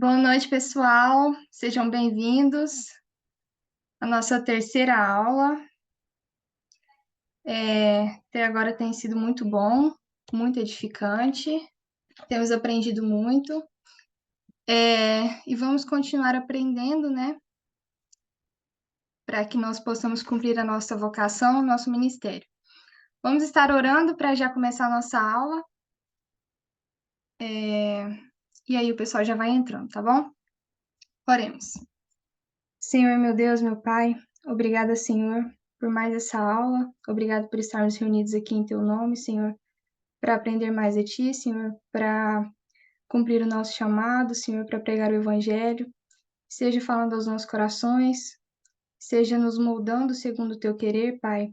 Boa noite, pessoal. Sejam bem-vindos à nossa terceira aula. Até agora tem sido muito bom, muito edificante. Temos aprendido muito. E vamos continuar aprendendo, né? Para que nós possamos cumprir a nossa vocação, o nosso ministério. Vamos estar orando para já começar a nossa aula. E aí o pessoal já vai entrando, tá bom? Oremos. Senhor, meu Deus, meu Pai, obrigada, Senhor, por mais essa aula. Obrigado por estarmos reunidos aqui em Teu nome, Senhor, para aprender mais de Ti, Senhor, para cumprir o nosso chamado, Senhor, para pregar o Evangelho. Seja falando aos nossos corações, seja nos moldando segundo o Teu querer, Pai.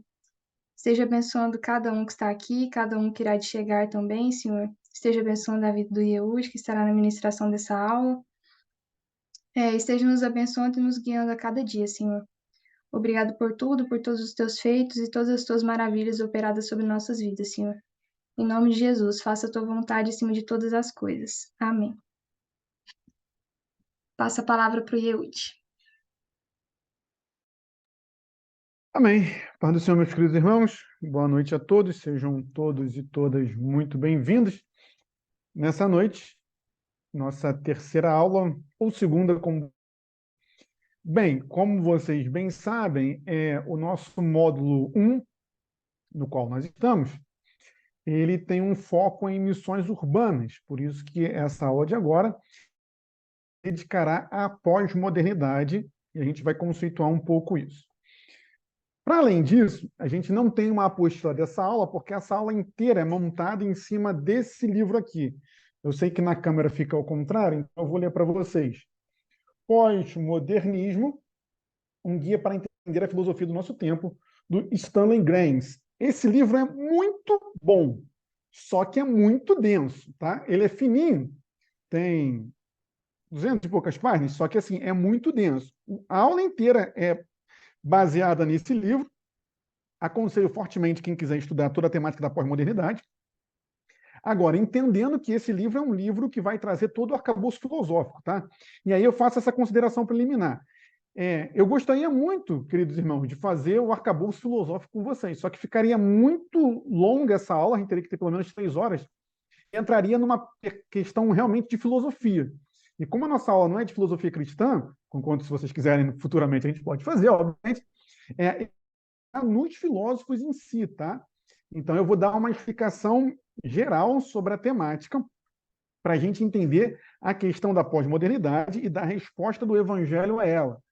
Esteja abençoando cada um que está aqui, cada um que irá de chegar também, Senhor. Esteja abençoando a vida do Yehude, que estará na ministração dessa aula. Esteja nos abençoando e nos guiando a cada dia, Senhor. Obrigado por tudo, por todos os teus feitos e todas as tuas maravilhas operadas sobre nossas vidas, Senhor. Em nome de Jesus, faça a tua vontade acima de todas as coisas. Amém. Passa a palavra para o Yehud. Amém. Paz do Senhor, meus queridos irmãos. Boa noite a todos. Sejam todos e todas muito bem-vindos. Nessa noite, nossa terceira aula, ou segunda, como... Bem, como vocês bem sabem, o nosso módulo 1, no qual nós estamos, ele tem um foco em missões urbanas. Por isso que essa aula de agora dedicará à pós-modernidade, e a gente vai conceituar um pouco isso. Para além disso, a gente não tem uma apostila dessa aula, porque essa aula inteira é montada em cima desse livro aqui. Eu sei que na câmera fica ao contrário, então eu vou ler para vocês. Pós-modernismo, um guia para entender a filosofia do nosso tempo, do Stanley Granz. Esse livro é muito bom, só que é muito denso, tá? Ele é fininho, tem 200 e poucas páginas, só que assim, é muito denso. A aula inteira é baseada nesse livro. Aconselho fortemente quem quiser estudar toda a temática da pós-modernidade. Agora, entendendo que esse livro é um livro que vai trazer todo o arcabouço filosófico, tá? E aí eu faço essa consideração preliminar. Eu gostaria muito, queridos irmãos, de fazer o arcabouço filosófico com vocês, só que ficaria muito longa essa aula, a gente teria que ter pelo menos 3 horas, e entraria numa questão realmente de filosofia. E como a nossa aula não é de filosofia cristã, conquanto se vocês quiserem futuramente a gente pode fazer, obviamente, nos filósofos em si, tá? Então eu vou dar uma explicação geral sobre a temática para a gente entender a questão da pós-modernidade e da resposta do evangelho a ela.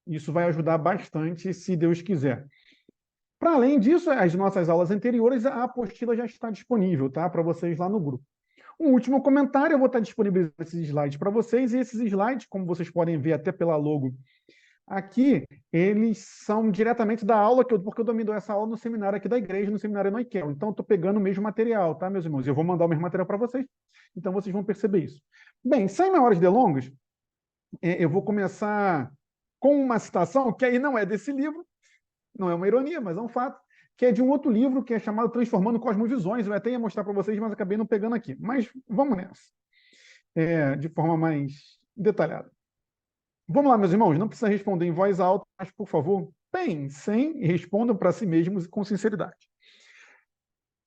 Isso vai ajudar bastante, se Deus quiser. Para além disso, as nossas aulas anteriores, a apostila já está disponível, tá? Para vocês lá no grupo. Um último comentário, eu vou estar disponibilizando esses slides para vocês, e esses slides, como vocês podem ver até pela logo aqui, eles são diretamente da aula, porque eu domino essa aula no seminário aqui da igreja, no seminário Noikel. Então, eu estou pegando o mesmo material, tá, meus irmãos? Eu vou mandar o mesmo material para vocês, então vocês vão perceber isso. Bem, sem maiores delongas, eu vou começar com uma citação, que aí não é desse livro, não é uma ironia, mas é um fato, que é de um outro livro que é chamado Transformando Cosmovisões. Eu até ia mostrar para vocês, mas acabei não pegando aqui. Mas vamos nessa, de forma mais detalhada. Vamos lá, meus irmãos, não precisa responder em voz alta, mas, por favor, pensem e respondam para si mesmos com sinceridade.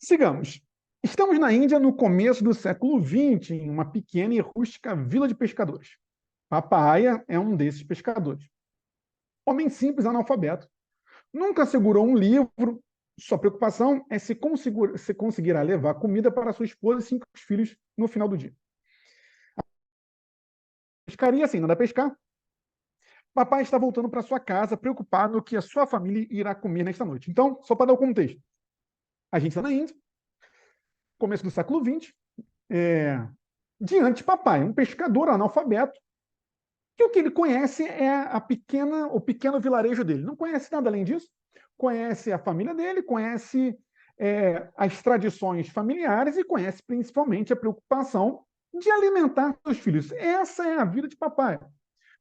Sigamos. Estamos na Índia no começo do século XX, em uma pequena e rústica vila de pescadores. Papaya é um desses pescadores. Homem simples, analfabeto. Nunca segurou um livro. Sua preocupação é se conseguirá levar comida para sua esposa e 5 filhos no final do dia. Pescaria, assim, nada a pescar. Papai está voltando para sua casa, preocupado no que a sua família irá comer nesta noite. Então, só para dar o contexto. A gente está na Índia, começo do século XX, diante de papai, um pescador analfabeto, que o que ele conhece é o pequeno vilarejo dele. Não conhece nada além disso. Conhece a família dele, conhece as tradições familiares e conhece principalmente a preocupação de alimentar seus filhos. Essa é a vida de papai.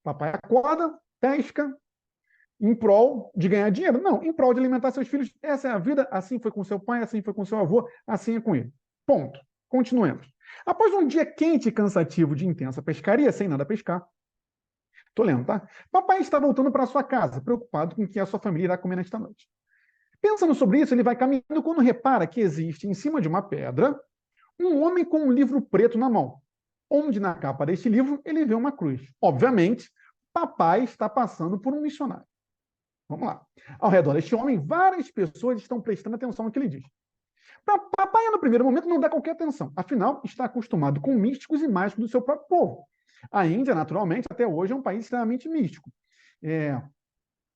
Papai acorda, pesca, em prol de ganhar dinheiro. Não, em prol de alimentar seus filhos. Essa é a vida, assim foi com seu pai, assim foi com seu avô, assim é com ele. Ponto. Continuemos. Após um dia quente e cansativo de intensa pescaria, sem nada a pescar, estou lendo, tá? Papai está voltando para sua casa, preocupado com o que a sua família irá comer nesta noite. Pensando sobre isso, ele vai caminhando quando repara que existe em cima de uma pedra um homem com um livro preto na mão, onde na capa deste livro ele vê uma cruz. Obviamente, papai está passando por um missionário. Vamos lá. Ao redor deste homem, várias pessoas estão prestando atenção no que ele diz. Papai, no primeiro momento, não dá qualquer atenção. Afinal, está acostumado com místicos e mágicos do seu próprio povo. A Índia, naturalmente, até hoje é um país extremamente místico.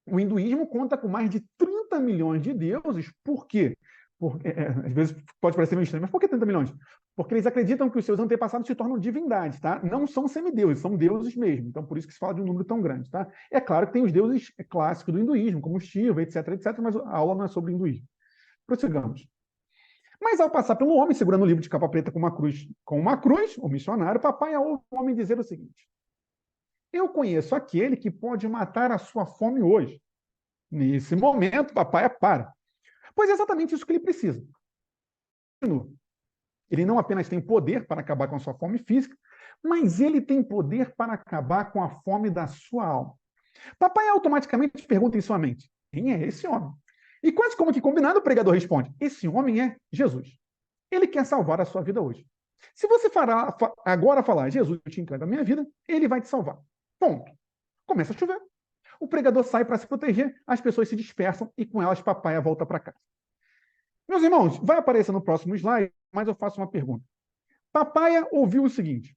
O hinduísmo conta com mais de 30 milhões de deuses. Por quê? Às vezes pode parecer meio estranho, mas por que 30 milhões? Porque eles acreditam que os seus antepassados se tornam divindades, tá? Não são semideuses, são deuses mesmo. Então, por isso que se fala de um número tão grande, tá? É claro que tem os deuses clássicos do hinduísmo, como Shiva, etc, etc, mas a aula não é sobre hinduísmo. Prossigamos. Mas ao passar pelo homem, segurando o livro de capa preta com uma cruz, o missionário, papai ouve o homem dizer o seguinte: eu conheço aquele que pode matar a sua fome hoje. Nesse momento, papai para. Pois é exatamente isso que ele precisa. Ele não apenas tem poder para acabar com a sua fome física, mas ele tem poder para acabar com a fome da sua alma. Papai automaticamente pergunta em sua mente: quem é esse homem? E quase como que combinado, o pregador responde: esse homem é Jesus. Ele quer salvar a sua vida hoje. Se você agora falar, Jesus, eu te entrego a minha vida, ele vai te salvar. Ponto. Começa a chover. O pregador sai para se proteger, as pessoas se dispersam e com elas papai volta para casa. Meus irmãos, vai aparecer no próximo slide, mas eu faço uma pergunta. Papai ouviu o seguinte: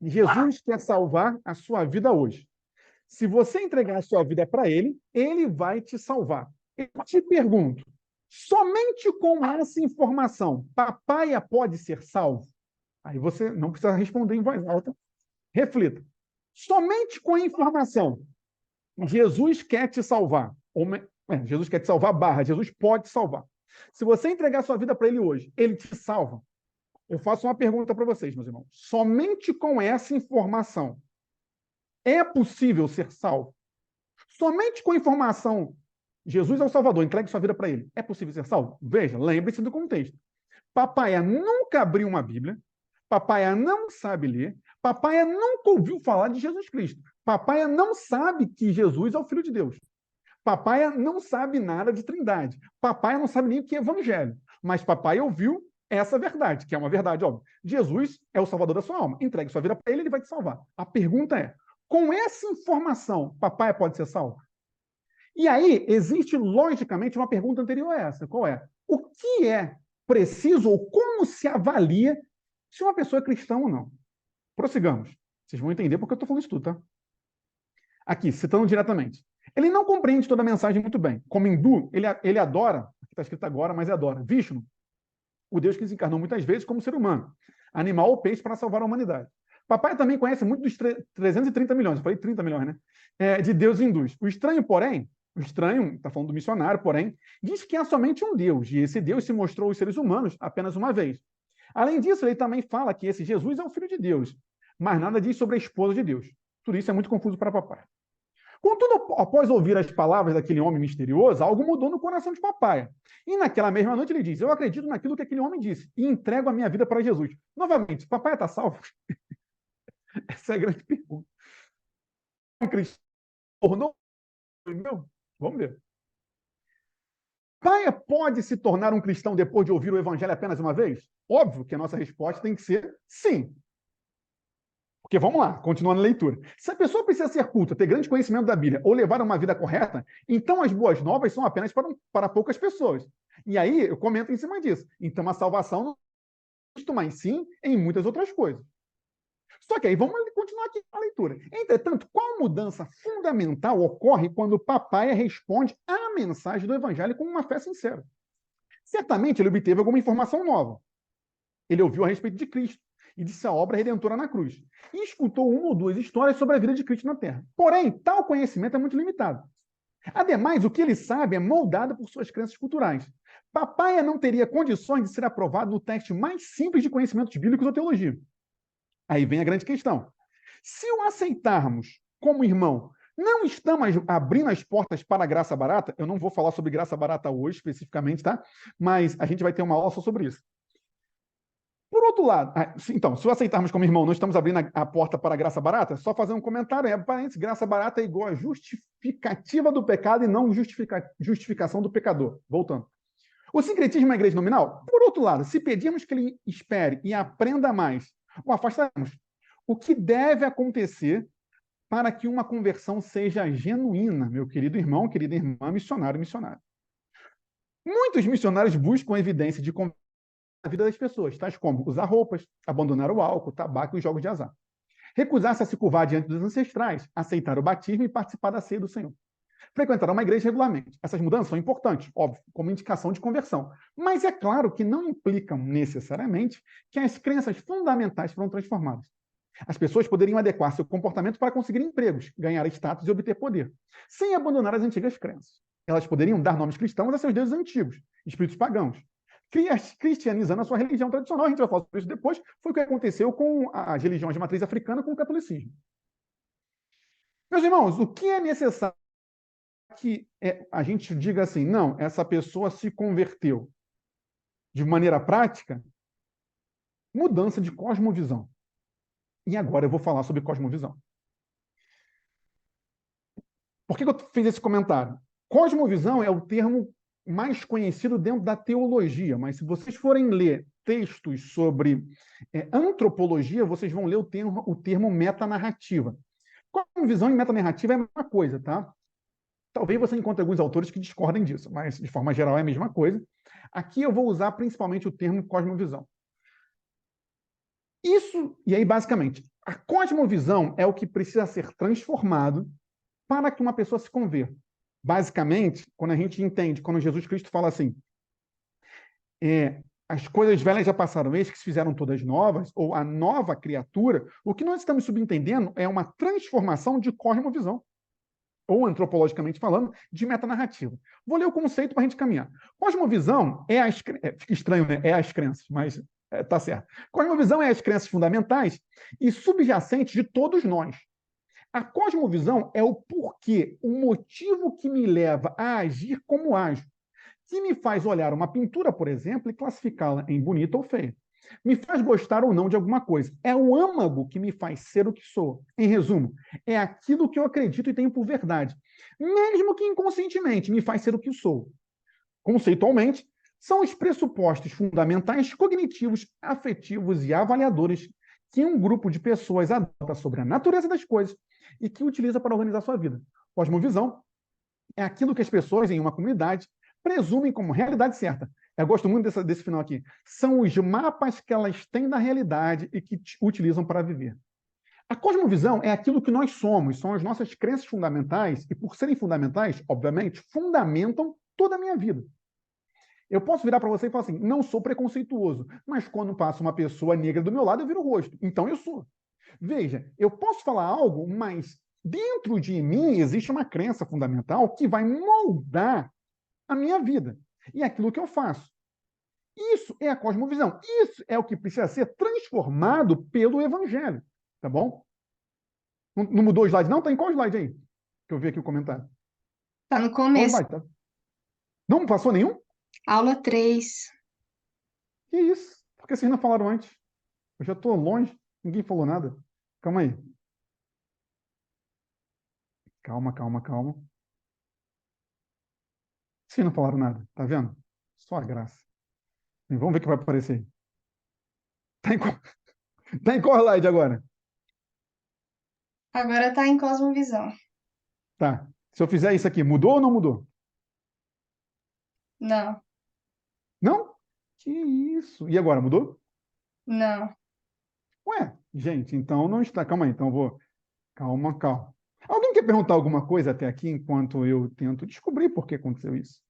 Jesus quer salvar a sua vida hoje. Se você entregar a sua vida para ele, ele vai te salvar. Eu te pergunto, somente com essa informação, papai pode ser salvo? Aí você não precisa responder em voz alta. Reflita. Somente com a informação, Jesus quer te salvar. Jesus quer te salvar, Jesus pode salvar. Se você entregar sua vida para ele hoje, ele te salva. Eu faço uma pergunta para vocês, meus irmãos. Somente com essa informação, é possível ser salvo? Somente com a informação, Jesus é o Salvador, entregue sua vida para ele. É possível ser salvo? Veja, lembre-se do contexto. Papai nunca abriu uma Bíblia, papai não sabe ler, papai nunca ouviu falar de Jesus Cristo. Papai não sabe que Jesus é o Filho de Deus. Papai não sabe nada de Trindade. Papai não sabe nem o que é Evangelho. Mas papai ouviu essa verdade, que é uma verdade óbvia. Jesus é o Salvador da sua alma. Entregue sua vida para ele, ele vai te salvar. A pergunta é, com essa informação, papai pode ser salvo? E aí, existe logicamente uma pergunta anterior a essa. Qual é? O que é preciso ou como se avalia se uma pessoa é cristã ou não? Prossigamos. Vocês vão entender porque eu estou falando isso tudo, tá? Aqui, citando diretamente. Ele não compreende toda a mensagem muito bem. Como hindu, ele adora, aqui está escrito agora, mas adora, Vishnu, o Deus que se encarnou muitas vezes como ser humano, animal ou peixe para salvar a humanidade. Papai também conhece muito dos 330 milhões, eu falei 30 milhões, né? De deuses hindus. O estranho, está falando do missionário, porém, diz que há somente um Deus, e esse Deus se mostrou aos seres humanos apenas uma vez. Além disso, ele também fala que esse Jesus é o Filho de Deus, mas nada diz sobre a esposa de Deus. Tudo isso é muito confuso para papai. Contudo, após ouvir as palavras daquele homem misterioso, algo mudou no coração de papai. E naquela mesma noite ele diz: eu acredito naquilo que aquele homem disse e entrego a minha vida para Jesus. Novamente, papai está salvo? Essa é a grande pergunta. Cristo tornou meu? Vamos ver. Papai pode se tornar um cristão depois de ouvir o evangelho apenas uma vez? Óbvio que a nossa resposta tem que ser sim. Porque vamos lá, continuando a leitura. Se a pessoa precisa ser culta, ter grande conhecimento da Bíblia ou levar uma vida correta, então as boas novas são apenas para poucas pessoas. E aí eu comento em cima disso. Então a salvação não é mas sim em muitas outras coisas. Só que aí vamos continuar aqui a leitura. Entretanto, qual mudança fundamental ocorre quando o papai responde à mensagem do evangelho com uma fé sincera? Certamente ele obteve alguma informação nova. Ele ouviu a respeito de Cristo e de sua obra redentora na cruz. E escutou uma ou duas histórias sobre a vida de Cristo na Terra. Porém, tal conhecimento é muito limitado. Ademais, o que ele sabe é moldado por suas crenças culturais. Papai não teria condições de ser aprovado no teste mais simples de conhecimentos bíblicos ou teologia. Aí vem a grande questão. Se o aceitarmos como irmão, não estamos abrindo as portas para a graça barata? Eu não vou falar sobre graça barata hoje, especificamente, tá? Mas a gente vai ter uma aula só sobre isso. Por outro lado, então, se o aceitarmos como irmão, não estamos abrindo a porta para a graça barata, só fazer um comentário, parênteses, graça barata é igual a justificativa do pecado e não justificação do pecador. Voltando. O sincretismo é uma igreja nominal? Por outro lado, se pedirmos que ele espere e aprenda mais, o afastaremos. O que deve acontecer para que uma conversão seja genuína, meu querido irmão, querida irmã, missionário, missionário? Muitos missionários buscam evidência de conversão na vida das pessoas, tais como usar roupas, abandonar o álcool, tabaco e os jogos de azar. Recusar-se a se curvar diante dos ancestrais, aceitar o batismo e participar da ceia do Senhor. Frequentar uma igreja regularmente. Essas mudanças são importantes, óbvio, como indicação de conversão. Mas é claro que não implicam necessariamente que as crenças fundamentais foram transformadas. As pessoas poderiam adequar seu comportamento para conseguir empregos, ganhar status e obter poder, sem abandonar as antigas crenças. Elas poderiam dar nomes cristãos a seus deuses antigos, espíritos pagãos, cristianizando a sua religião tradicional. A gente vai falar sobre isso depois. Foi o que aconteceu com as religiões de matriz africana com o catolicismo. Meus irmãos, o que é necessário que a gente diga assim, não, essa pessoa se converteu? De maneira prática, mudança de cosmovisão. E agora eu vou falar sobre cosmovisão. Por que eu fiz esse comentário? Cosmovisão é o termo mais conhecido dentro da teologia, mas se vocês forem ler textos sobre antropologia, vocês vão ler o termo metanarrativa. Cosmovisão e metanarrativa é a mesma coisa, tá? Talvez você encontre alguns autores que discordem disso, mas de forma geral é a mesma coisa. Aqui eu vou usar principalmente o termo cosmovisão. Isso, e aí basicamente, a cosmovisão é o que precisa ser transformado para que uma pessoa se converta. Basicamente, quando a gente entende, quando Jesus Cristo fala assim, as coisas velhas já passaram, eis que se fizeram todas novas, ou a nova criatura, o que nós estamos subentendendo é uma transformação de cosmovisão, ou antropologicamente falando, de metanarrativa. Vou ler o conceito para a gente caminhar. Cosmovisão fica estranho, né? É as crenças, mas tá certo. Cosmovisão é as crenças fundamentais e subjacentes de todos nós. A cosmovisão é o porquê, o motivo que me leva a agir como ajo, que me faz olhar uma pintura, por exemplo, e classificá-la em bonita ou feia. Me faz gostar ou não de alguma coisa. É o âmago que me faz ser o que sou. Em resumo, é aquilo que eu acredito e tenho por verdade, mesmo que inconscientemente me faz ser o que sou. Conceitualmente, são os pressupostos fundamentais cognitivos, afetivos e avaliadores que um grupo de pessoas adota sobre a natureza das coisas e que utiliza para organizar sua vida. Cosmovisão é aquilo que as pessoas em uma comunidade presumem como realidade certa. Eu gosto muito desse final aqui. São os mapas que elas têm da realidade e que utilizam para viver. A cosmovisão é aquilo que nós somos, são as nossas crenças fundamentais, e por serem fundamentais, obviamente, fundamentam toda a minha vida. Eu posso virar para você e falar assim, não sou preconceituoso, mas quando passa uma pessoa negra do meu lado, eu viro o rosto. Então eu sou. Veja, eu posso falar algo, mas dentro de mim existe uma crença fundamental que vai moldar a minha vida e aquilo que eu faço. Isso é a cosmovisão. Isso é o que precisa ser transformado pelo evangelho. Tá bom? Não mudou o slide, não? Tá em qual slide aí? Que eu vi aqui o comentário. Tá no Qual começo. slide? Tá? Não passou nenhum? Aula 3. Que isso? Por que vocês não falaram antes? Eu já estou longe, ninguém falou nada. Calma aí. Calma, calma, calma. Vocês não falaram nada, tá vendo? Só a graça. E vamos ver o que vai aparecer aí. Tá em qual, tá em qual slide agora? Agora tá em cosmovisão. Tá. Se eu fizer isso aqui, mudou ou não mudou? Não, Não? Que isso? E agora, mudou? não. Ué, gente, então não está. Calma aí, então eu vou. Calma, calma. Alguém quer perguntar alguma coisa até aqui enquanto eu tento descobrir por que aconteceu isso?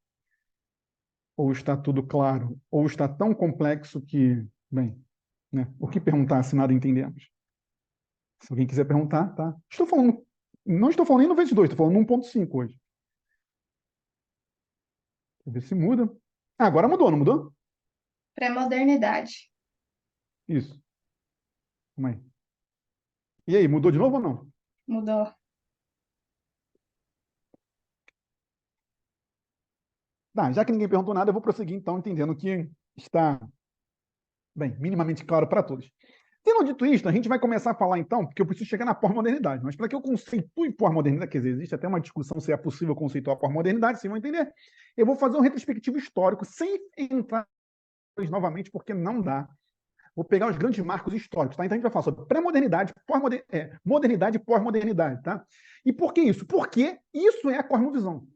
Ou está tudo claro? Ou está tão complexo que, bem, né? O que perguntar se nada entendemos? Se alguém quiser perguntar, tá? Estou falando, não estou falando nem no vezes 2, estou falando no 1.5 hoje. Deixa eu ver se muda. Ah, agora mudou, não mudou? Pré-modernidade. Isso. Calma aí. E aí, mudou de novo ou não? Mudou. Tá, já que ninguém perguntou nada, eu vou prosseguir então, entendendo que está Bem, minimamente claro para todos. Tendo dito isto, a gente vai começar a falar então, porque eu preciso chegar na pós-modernidade, mas para que eu conceitue pós-modernidade, quer dizer, existe até uma discussão se é possível conceituar pós-modernidade, vocês vão entender, eu vou fazer um retrospectivo histórico, sem entrar novamente, porque não dá. Vou pegar os grandes marcos históricos, tá? Então a gente vai falar sobre pré-modernidade, modernidade e pós-modernidade, tá? E por que isso? Porque isso é a cosmovisão.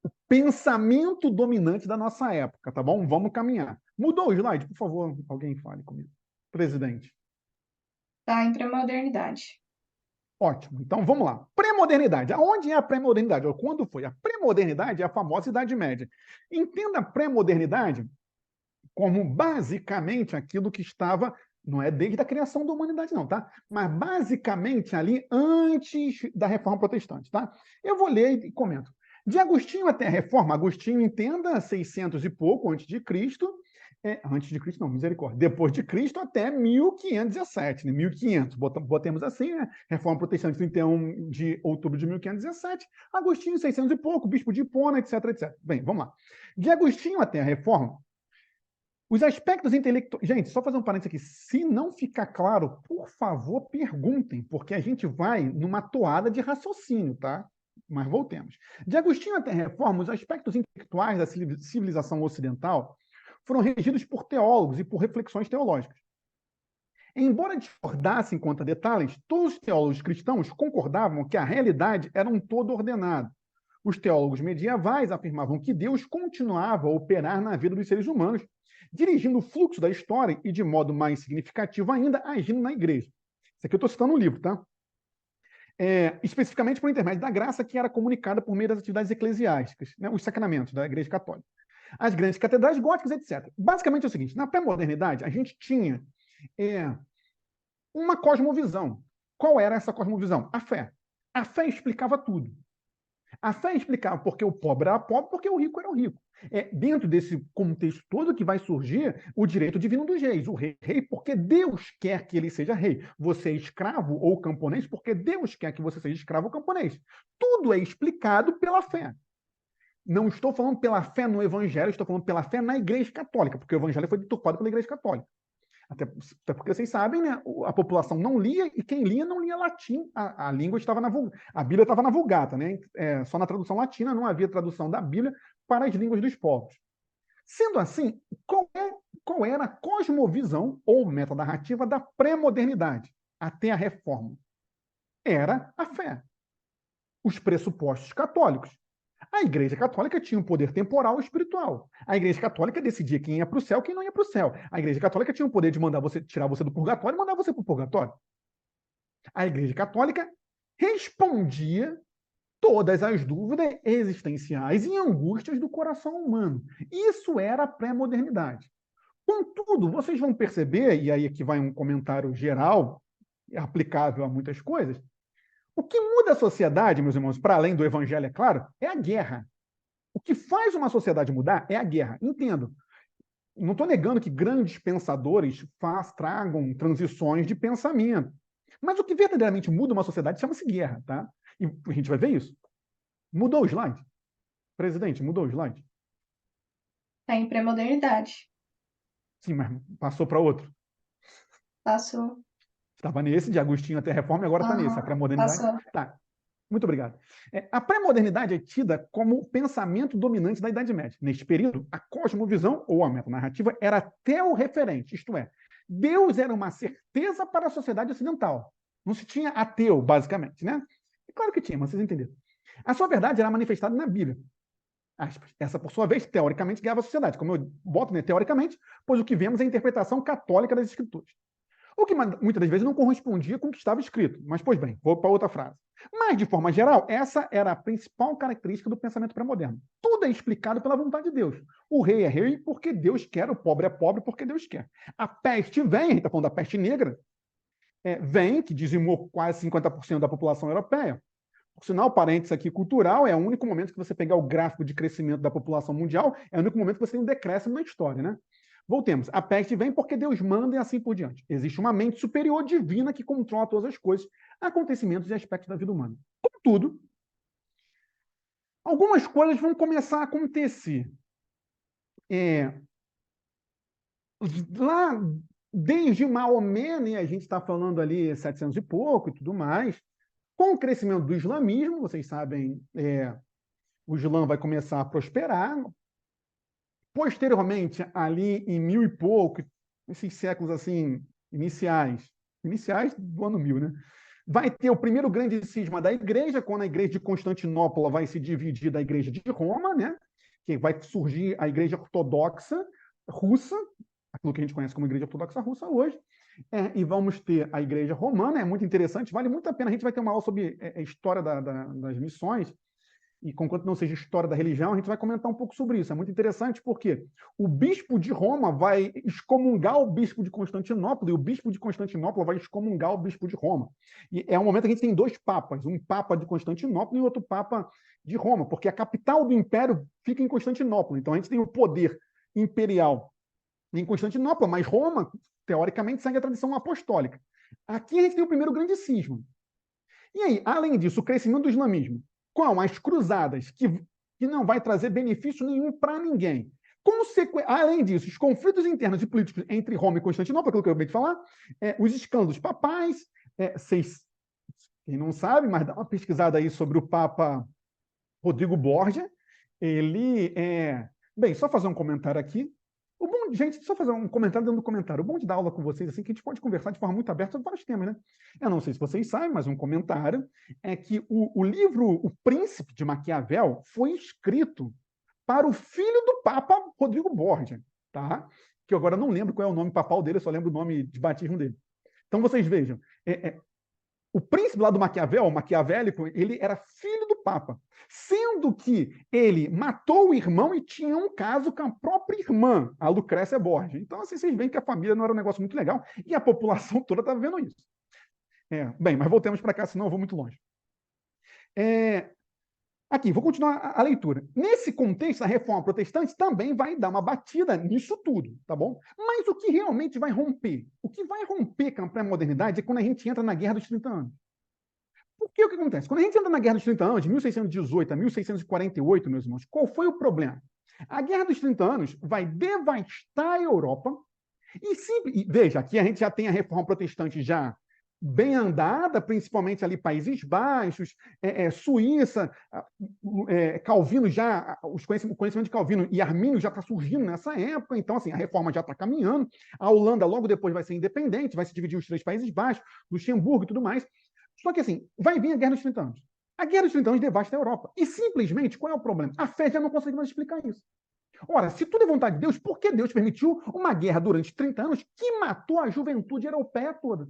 O pensamento dominante da nossa época, tá bom? Vamos caminhar. Mudou o slide? Por favor, alguém fale comigo. Presidente. Tá em pré-modernidade. Ótimo. Então vamos lá. Pré-modernidade. Aonde é a pré-modernidade? Quando foi? A pré-modernidade é a famosa Idade Média. Entenda a pré-modernidade como basicamente aquilo que estava, não é desde a criação da humanidade, não, tá? Mas basicamente ali antes da Reforma Protestante, tá? Eu vou ler e comento. De Agostinho até a Reforma, Agostinho entenda 600 e pouco antes de Cristo, antes de Cristo não, misericórdia, depois de Cristo até 1517, né? 1500, botemos assim, né? Reforma Protestante, 31 de outubro de 1517, Agostinho 600 e pouco, bispo de Hipona, etc, etc. Bem, vamos lá. De Agostinho até a Reforma, os aspectos intelectuais. Gente, só fazer um parênteses aqui. Se não ficar claro, por favor, perguntem, porque a gente vai numa toada de raciocínio, tá? Mas voltemos. De Agostinho até a Reforma, os aspectos intelectuais da civilização ocidental foram regidos por teólogos e por reflexões teológicas. Embora discordassem quanto a detalhes, todos os teólogos cristãos concordavam que a realidade era um todo ordenado. Os teólogos medievais afirmavam que Deus continuava a operar na vida dos seres humanos, dirigindo o fluxo da história e, de modo mais significativo ainda, agindo na igreja. Isso aqui eu estou citando um livro, tá? Especificamente por intermédio da graça que era comunicada por meio das atividades eclesiásticas, né? Os sacramentos da Igreja Católica. As grandes catedrais góticas, etc. Basicamente é o seguinte, na pré-modernidade, a gente tinha uma cosmovisão. Qual era essa cosmovisão? A fé. A fé explicava tudo. A fé explicava porque o pobre era pobre, porque o rico era o rico. Dentro desse contexto todo que vai surgir o direito divino dos reis. O rei, porque Deus quer que ele seja rei. Você é escravo ou camponês porque Deus quer que você seja escravo ou camponês. Tudo é explicado pela fé. Não estou falando pela fé no evangelho, estou falando pela fé na igreja católica, porque o evangelho foi deturpado pela igreja católica. Até porque vocês sabem, né? A população não lia e quem lia não lia latim. A língua estava a Bíblia estava na Vulgata, né? Só na tradução latina não havia tradução da Bíblia para as línguas dos povos. Sendo assim, qual era a cosmovisão ou metanarrativa da pré-modernidade até a Reforma? Era a fé, os pressupostos católicos. A Igreja Católica tinha um poder temporal e espiritual. A Igreja Católica decidia quem ia para o céu e quem não ia para o céu. A Igreja Católica tinha o poder de mandar você tirar você do purgatório e mandar você para o purgatório. A Igreja Católica respondia todas as dúvidas existenciais e angústias do coração humano. Isso era a pré-modernidade. Contudo, vocês vão perceber, e aí aqui vai um comentário geral, aplicável a muitas coisas, o que muda a sociedade, meus irmãos, para além do evangelho, é claro, é a guerra. O que faz uma sociedade mudar é a guerra. Entendo. Não estou negando que grandes pensadores tragam transições de pensamento. Mas o que verdadeiramente muda uma sociedade chama-se guerra, tá? E a gente vai ver isso. Mudou o slide? Presidente, mudou o slide? Tá em pré-modernidade. Sim, mas passou para outro. Passou. Estava nesse, de Agostinho até a Reforma, e agora está nesse, a pré-modernidade. Passou. Tá. Muito obrigado. A pré-modernidade é tida como o pensamento dominante da Idade Média. Neste período, a cosmovisão, ou a metanarrativa, era teorreferente, isto é, Deus era uma certeza para a sociedade ocidental. Não se tinha ateu, basicamente, né? E claro que tinha, mas vocês entenderam. A sua verdade era manifestada na Bíblia. Aspas. Essa, por sua vez, teoricamente, guiava a sociedade. Como eu boto, né, teoricamente, pois o que vemos é a interpretação católica das Escrituras. O que muitas das vezes não correspondia com o que estava escrito. Mas, pois bem, vou para outra frase. Mas, de forma geral, essa era a principal característica do pensamento pré-moderno. Tudo é explicado pela vontade de Deus. O rei é rei porque Deus quer, o pobre é pobre porque Deus quer. A peste vem, a gente está falando da peste negra, vem, que dizimou quase 50% da população europeia. Por sinal, parênteses aqui, cultural, é o único momento que você pegar o gráfico de crescimento da população mundial, é o único momento que você tem um decréscimo na história, né? Voltemos. A peste vem porque Deus manda e assim por diante. Existe uma mente superior divina que controla todas as coisas, acontecimentos e aspectos da vida humana. Contudo, algumas coisas vão começar a acontecer. lá desde Maomé, né, a gente está falando ali 700 e pouco e tudo mais, com o crescimento do islamismo, vocês sabem, o Islã vai começar a prosperar. Posteriormente, ali em 1000 e pouco, esses séculos assim iniciais do ano 1000, né? Vai ter o primeiro grande cisma da igreja, quando a igreja de Constantinopla vai se dividir da igreja de Roma, né? Que vai surgir a igreja ortodoxa russa, aquilo que a gente conhece como igreja ortodoxa russa hoje, e vamos ter a igreja romana, é muito interessante, vale muito a pena, a gente vai ter uma aula sobre a história das missões, e conquanto não seja história da religião, a gente vai comentar um pouco sobre isso. É muito interessante porque o bispo de Roma vai excomungar o bispo de Constantinopla e o bispo de Constantinopla vai excomungar o bispo de Roma. E é um momento que a gente tem dois papas, um papa de Constantinopla e outro papa de Roma, porque a capital do império fica em Constantinopla. Então a gente tem o poder imperial em Constantinopla, mas Roma, teoricamente, segue a tradição apostólica. Aqui a gente tem o primeiro grande cisma. E aí, além disso, o crescimento do islamismo, com as cruzadas, que não vai trazer benefício nenhum para ninguém. Além disso, os conflitos internos e políticos entre Roma e Constantinopla, aquilo que eu acabei de falar, os escândalos papais, quem não sabe, mas dá uma pesquisada aí sobre o Papa Rodrigo Borgia, ele é... Bem, só fazer um comentário aqui. Gente, só fazer um comentário dentro do comentário. O bom de dar aula com vocês, assim, que a gente pode conversar de forma muito aberta sobre vários temas, né? Eu não sei se vocês sabem, mas um comentário é que o livro O Príncipe de Maquiavel foi escrito para o filho do Papa Rodrigo Borgia, tá? Que eu agora não lembro qual é o nome papal dele, eu só lembro o nome de batismo dele. Então vocês vejam, o príncipe lá do Maquiavel, o maquiavélico, ele era filho do Papa, sendo que ele matou o irmão e tinha um caso com a própria irmã, a Lucrécia Borgia. Então, assim, vocês veem que a família não era um negócio muito legal e a população toda estava vendo isso. Bem, mas voltemos para cá, senão eu vou muito longe. Aqui, vou continuar a leitura. Nesse contexto, a reforma protestante também vai dar uma batida nisso tudo, tá bom? Mas o que realmente vai romper? O que vai romper com a pré-modernidade é quando a gente entra na Guerra dos 30 anos. Porque o que acontece? Quando a gente entra na Guerra dos 30 anos, de 1618 a 1648, meus irmãos, qual foi o problema? A Guerra dos 30 anos vai devastar a Europa e veja, aqui a gente já tem a reforma protestante já bem andada, principalmente ali Países Baixos, Suíça, Calvino já, o conhecimento de Calvino e Armínio já está surgindo nessa época, então assim, a reforma já está caminhando, a Holanda logo depois vai ser independente, vai se dividir os três Países Baixos, Luxemburgo e tudo mais, só que assim, vai vir a Guerra dos 30 anos. A Guerra dos 30 anos devasta a Europa. E simplesmente, qual é o problema? A fé já não consegue mais explicar isso. Ora, se tudo é vontade de Deus, por que Deus permitiu uma guerra durante 30 anos que matou a juventude europeia toda?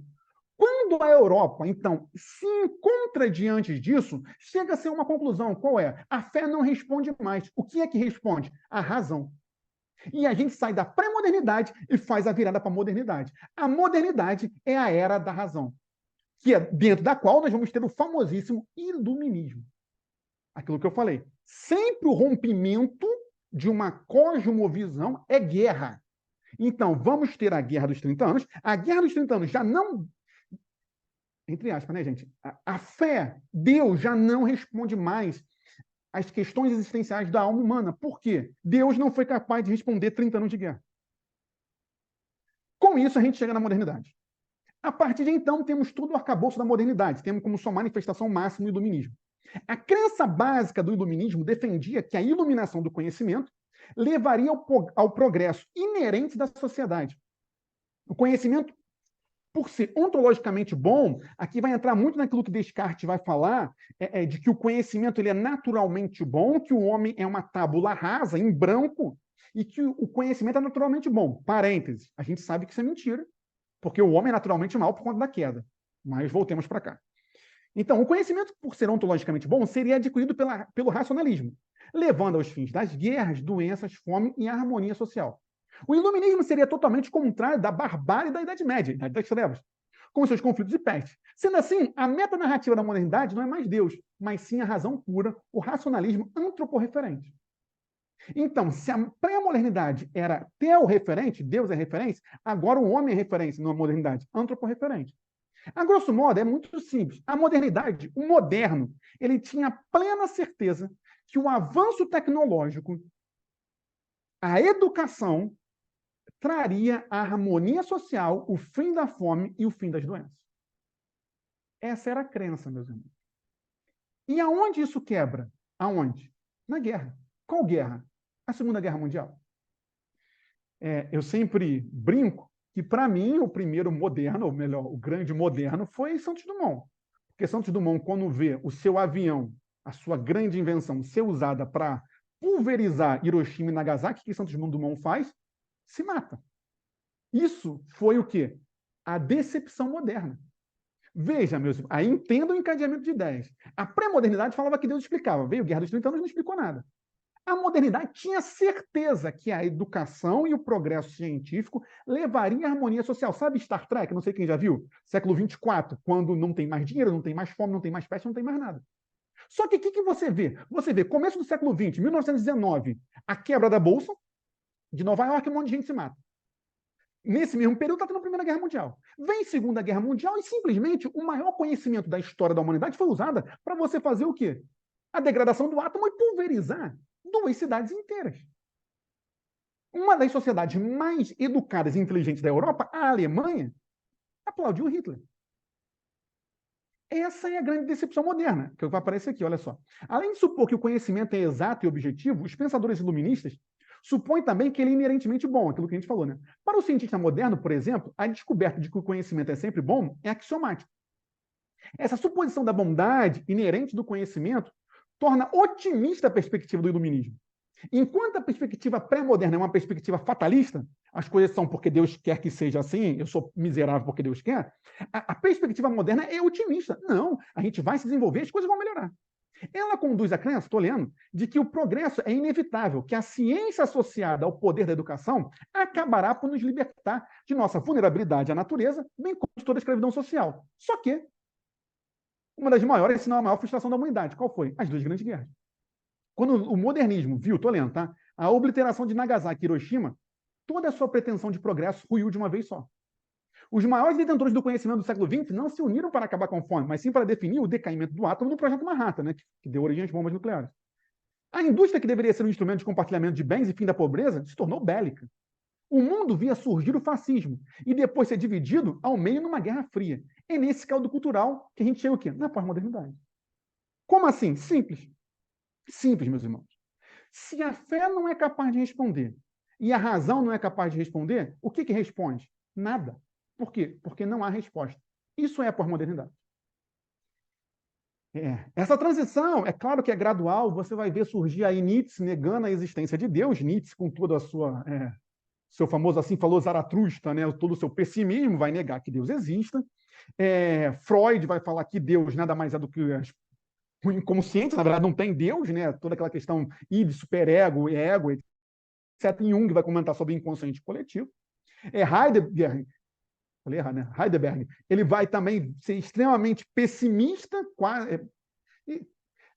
Quando a Europa, então, se encontra diante disso, chega a ser uma conclusão. Qual é? A fé não responde mais. O que é que responde? A razão. E a gente sai da pré-modernidade e faz a virada para a modernidade. A modernidade é a era da razão, que é dentro da qual nós vamos ter o famosíssimo iluminismo. Aquilo que eu falei. Sempre o rompimento de uma cosmovisão é guerra. Então, vamos ter a Guerra dos 30 anos. A Guerra dos 30 anos já não... Entre aspas, né, gente? A fé, Deus já não responde mais às questões existenciais da alma humana. Por quê? Deus não foi capaz de responder 30 anos de guerra. Com isso, a gente chega na modernidade. A partir de então, temos todo o arcabouço da modernidade. Temos como sua manifestação máxima o iluminismo. A crença básica do iluminismo defendia que a iluminação do conhecimento levaria ao progresso inerente da sociedade. O conhecimento, por ser ontologicamente bom, aqui vai entrar muito naquilo que Descartes vai falar, de que o conhecimento ele é naturalmente bom, que o homem é uma tábula rasa, em branco, e que o conhecimento é naturalmente bom. Parênteses, a gente sabe que isso é mentira, porque o homem é naturalmente mal por conta da queda. Mas voltemos para cá. Então, o conhecimento, por ser ontologicamente bom, seria adquirido pelo racionalismo, levando aos fins das guerras, doenças, fome e harmonia social. O iluminismo seria totalmente contrário da barbárie da Idade Média, Idade das Trevas, com seus conflitos e peste. Sendo assim, a metanarrativa da modernidade não é mais Deus, mas sim a razão pura, o racionalismo antroporreferente. Então, se a pré-modernidade era teo-referente, Deus é referência, agora o homem é referência na modernidade, antroporreferente. A grosso modo, é muito simples. A modernidade, o moderno, ele tinha plena certeza que o avanço tecnológico, a educação, traria a harmonia social, o fim da fome e o fim das doenças. Essa era a crença, meus irmãos. E aonde isso quebra? Aonde? Na guerra. Qual guerra? A Segunda Guerra Mundial. Eu sempre brinco que, para mim, o primeiro moderno, ou melhor, o grande moderno, foi Santos Dumont. Porque Santos Dumont, quando vê o seu avião, a sua grande invenção, ser usada para pulverizar Hiroshima e Nagasaki, o que Santos Dumont faz? Se mata. Isso foi o quê? A decepção moderna. Veja, meus irmãos, aí entenda o encadeamento de ideias. A pré-modernidade falava que Deus explicava. Veio Guerra dos 30 anos e não explicou nada. A modernidade tinha certeza que a educação e o progresso científico levariam à harmonia social. Sabe Star Trek? Não sei quem já viu. Século 24, quando não tem mais dinheiro, não tem mais fome, não tem mais peste, não tem mais nada. Só que o que você vê? Você vê, começo do século 20, 1919, a quebra da Bolsa de Nova York, um monte de gente se mata. Nesse mesmo período está tendo a Primeira Guerra Mundial. Vem Segunda Guerra Mundial e simplesmente o maior conhecimento da história da humanidade foi usada para você fazer o quê? A degradação do átomo e pulverizar 2 cidades inteiras. Uma das sociedades mais educadas e inteligentes da Europa, a Alemanha, aplaudiu Hitler. Essa é a grande decepção moderna, que vai aparecer aqui, olha só. Além de supor que o conhecimento é exato e objetivo, os pensadores iluministas supõem também que ele é inerentemente bom, aquilo que a gente falou, né? Para o cientista moderno, por exemplo, a descoberta de que o conhecimento é sempre bom é axiomática. Essa suposição da bondade inerente do conhecimento torna otimista a perspectiva do iluminismo. Enquanto a perspectiva pré-moderna é uma perspectiva fatalista, as coisas são porque Deus quer que seja assim, eu sou miserável porque Deus quer, a perspectiva moderna é otimista. Não, a gente vai se desenvolver, as coisas vão melhorar. Ela conduz a crença, estou lendo, de que o progresso é inevitável, que a ciência associada ao poder da educação acabará por nos libertar de nossa vulnerabilidade à natureza, bem como de toda a escravidão social. Só que uma das maiores, se não a maior frustração da humanidade, qual foi? As 2 grandes guerras. Quando o modernismo viu, estou lendo, tá? A obliteração de Nagasaki e Hiroshima, toda a sua pretensão de progresso ruiu de uma vez só. Os maiores detentores do conhecimento do século XX não se uniram para acabar com a fome, mas sim para definir o decaimento do átomo no Projeto Manhattan, né, que deu origem às bombas nucleares. A indústria, que deveria ser um instrumento de compartilhamento de bens e fim da pobreza, se tornou bélica. O mundo via surgir o fascismo e depois ser dividido ao meio numa guerra fria. É nesse caldo cultural que a gente chega o quê? Na pós-modernidade. Como assim? Simples. Simples, meus irmãos. Se a fé não é capaz de responder e a razão não é capaz de responder, o que responde? Nada. Por quê? Porque não há resposta. Isso é a pós-modernidade. Essa transição, é claro que é gradual, você vai ver surgir aí Nietzsche negando a existência de Deus, Nietzsche com toda a sua, seu famoso assim falou Zaratustra, né, todo o seu pessimismo, vai negar que Deus exista. Freud vai falar que Deus nada mais é do que o inconsciente, na verdade não tem Deus, né, toda aquela questão id, superego, ego, etc. Jung vai comentar sobre o inconsciente coletivo. Heidegger, falei errado, né? Heidelberg, ele vai também ser extremamente pessimista,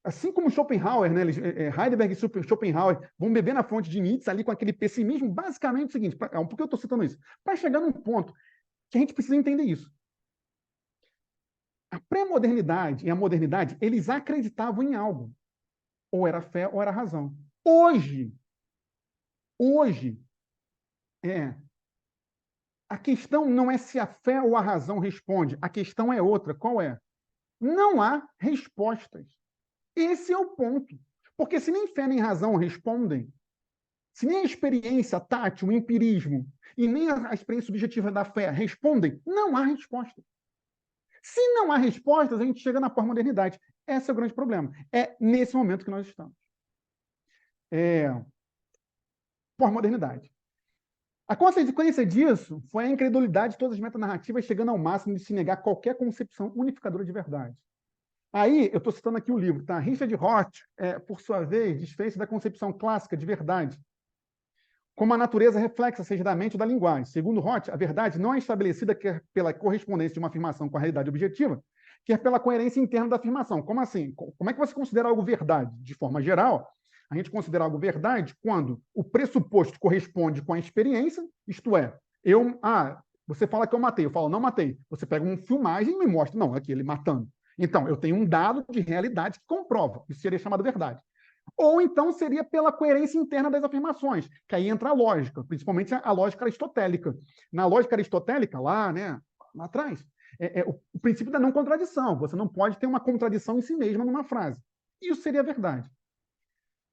assim como Schopenhauer, né? Heidelberg e Schopenhauer vão beber na fonte de Nietzsche ali com aquele pessimismo, basicamente o seguinte, por que eu estou citando isso? Para chegar num ponto que a gente precisa entender isso. A pré-modernidade e a modernidade, eles acreditavam em algo. Ou era fé ou era razão. Hoje, a questão não é se a fé ou a razão responde, a questão é outra. Qual é? Não há respostas. Esse é o ponto. Porque se nem fé nem razão respondem, se nem a experiência tátil, o empirismo, e nem a experiência subjetiva da fé respondem, não há resposta. Se não há respostas, a gente chega na pós-modernidade. Esse é o grande problema. É nesse momento que nós estamos. Pós-modernidade. A consequência disso foi a incredulidade de todas as metanarrativas chegando ao máximo de se negar qualquer concepção unificadora de verdade. Aí, eu estou citando aqui o livro, tá? Richard Roth, por sua vez, desfez da concepção clássica de verdade, como a natureza reflexa, seja da mente ou da linguagem. Segundo Roth, a verdade não é estabelecida quer pela correspondência de uma afirmação com a realidade objetiva, quer pela coerência interna da afirmação. Como assim? Como é que você considera algo verdade? De forma geral, a gente considera algo verdade quando o pressuposto corresponde com a experiência, isto é, você fala que eu matei, eu falo não matei. Você pega uma filmagem e me mostra, não, aqui ele matando. Então, eu tenho um dado de realidade que comprova. Isso seria chamado verdade. Ou então seria pela coerência interna das afirmações, que aí entra a lógica, principalmente a lógica aristotélica. Na lógica aristotélica, lá, né, lá atrás, o princípio da não contradição. Você não pode ter uma contradição em si mesma numa frase. Isso seria verdade.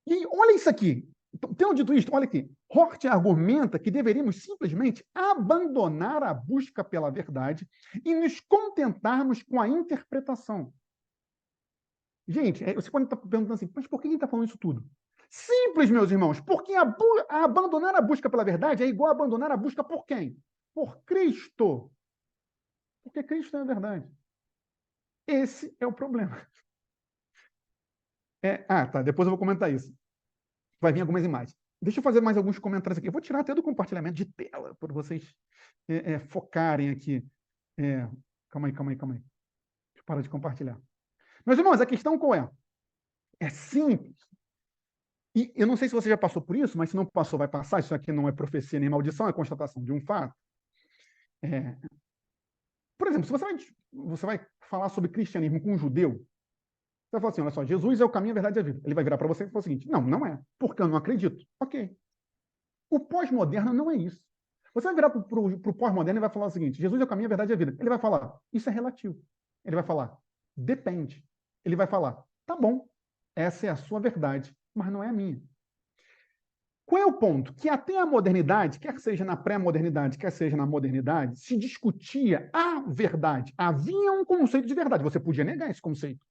E olha isso aqui. Tendo dito isto, olha aqui. Hort argumenta que deveríamos simplesmente abandonar a busca pela verdade e nos contentarmos com a interpretação. Gente, você pode estar perguntando assim, mas por que ele está falando isso tudo? Simples, meus irmãos, porque abandonar a busca pela verdade é igual a abandonar a busca por quem? Por Cristo. Porque Cristo é a verdade. Esse é o problema. Tá, depois eu vou comentar isso. Vai vir algumas imagens. Deixa eu fazer mais alguns comentários aqui. Eu vou tirar até do compartilhamento de tela, para vocês focarem aqui. Calma aí. Deixa eu parar de compartilhar. Meus irmãos, a questão qual é? É simples. E eu não sei se você já passou por isso, mas se não passou, vai passar. Isso aqui não é profecia nem maldição, é constatação de um fato. Por exemplo, se você vai falar sobre cristianismo com um judeu, você vai falar assim, olha só, Jesus é o caminho, a verdade e a vida. Ele vai virar para você e falar o seguinte, não é, porque eu não acredito. Ok. O pós-moderno não é isso. Você vai virar para o pós-moderno e vai falar o seguinte, Jesus é o caminho, a verdade e a vida. Ele vai falar, isso é relativo. Ele vai falar, depende. Ele vai falar, tá bom, essa é a sua verdade, mas não é a minha. Qual é o ponto? Que até a modernidade, quer seja na pré-modernidade, quer seja na modernidade, se discutia a verdade. Havia um conceito de verdade. Você podia negar esse conceito.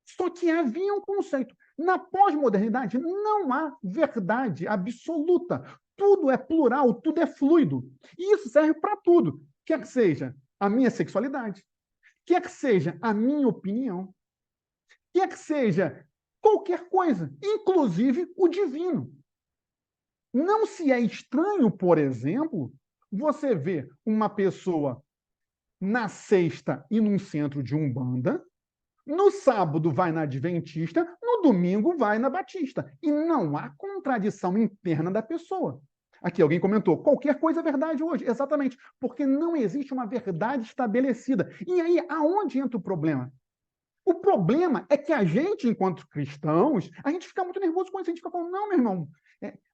Só que havia um conceito. Na pós-modernidade, não há verdade absoluta. Tudo é plural, tudo é fluido. E isso serve para tudo. Quer seja a minha sexualidade, quer seja a minha opinião, quer seja qualquer coisa, inclusive o divino. Não se é estranho, por exemplo, você ver uma pessoa na sexta e num centro de Umbanda, no sábado vai na Adventista, no domingo vai na Batista. E não há contradição interna da pessoa. Aqui alguém comentou, qualquer coisa é verdade hoje. Exatamente, porque não existe uma verdade estabelecida. E aí, aonde entra o problema? O problema é que a gente, enquanto cristãos, a gente fica muito nervoso com isso. A gente fica falando, não, meu irmão.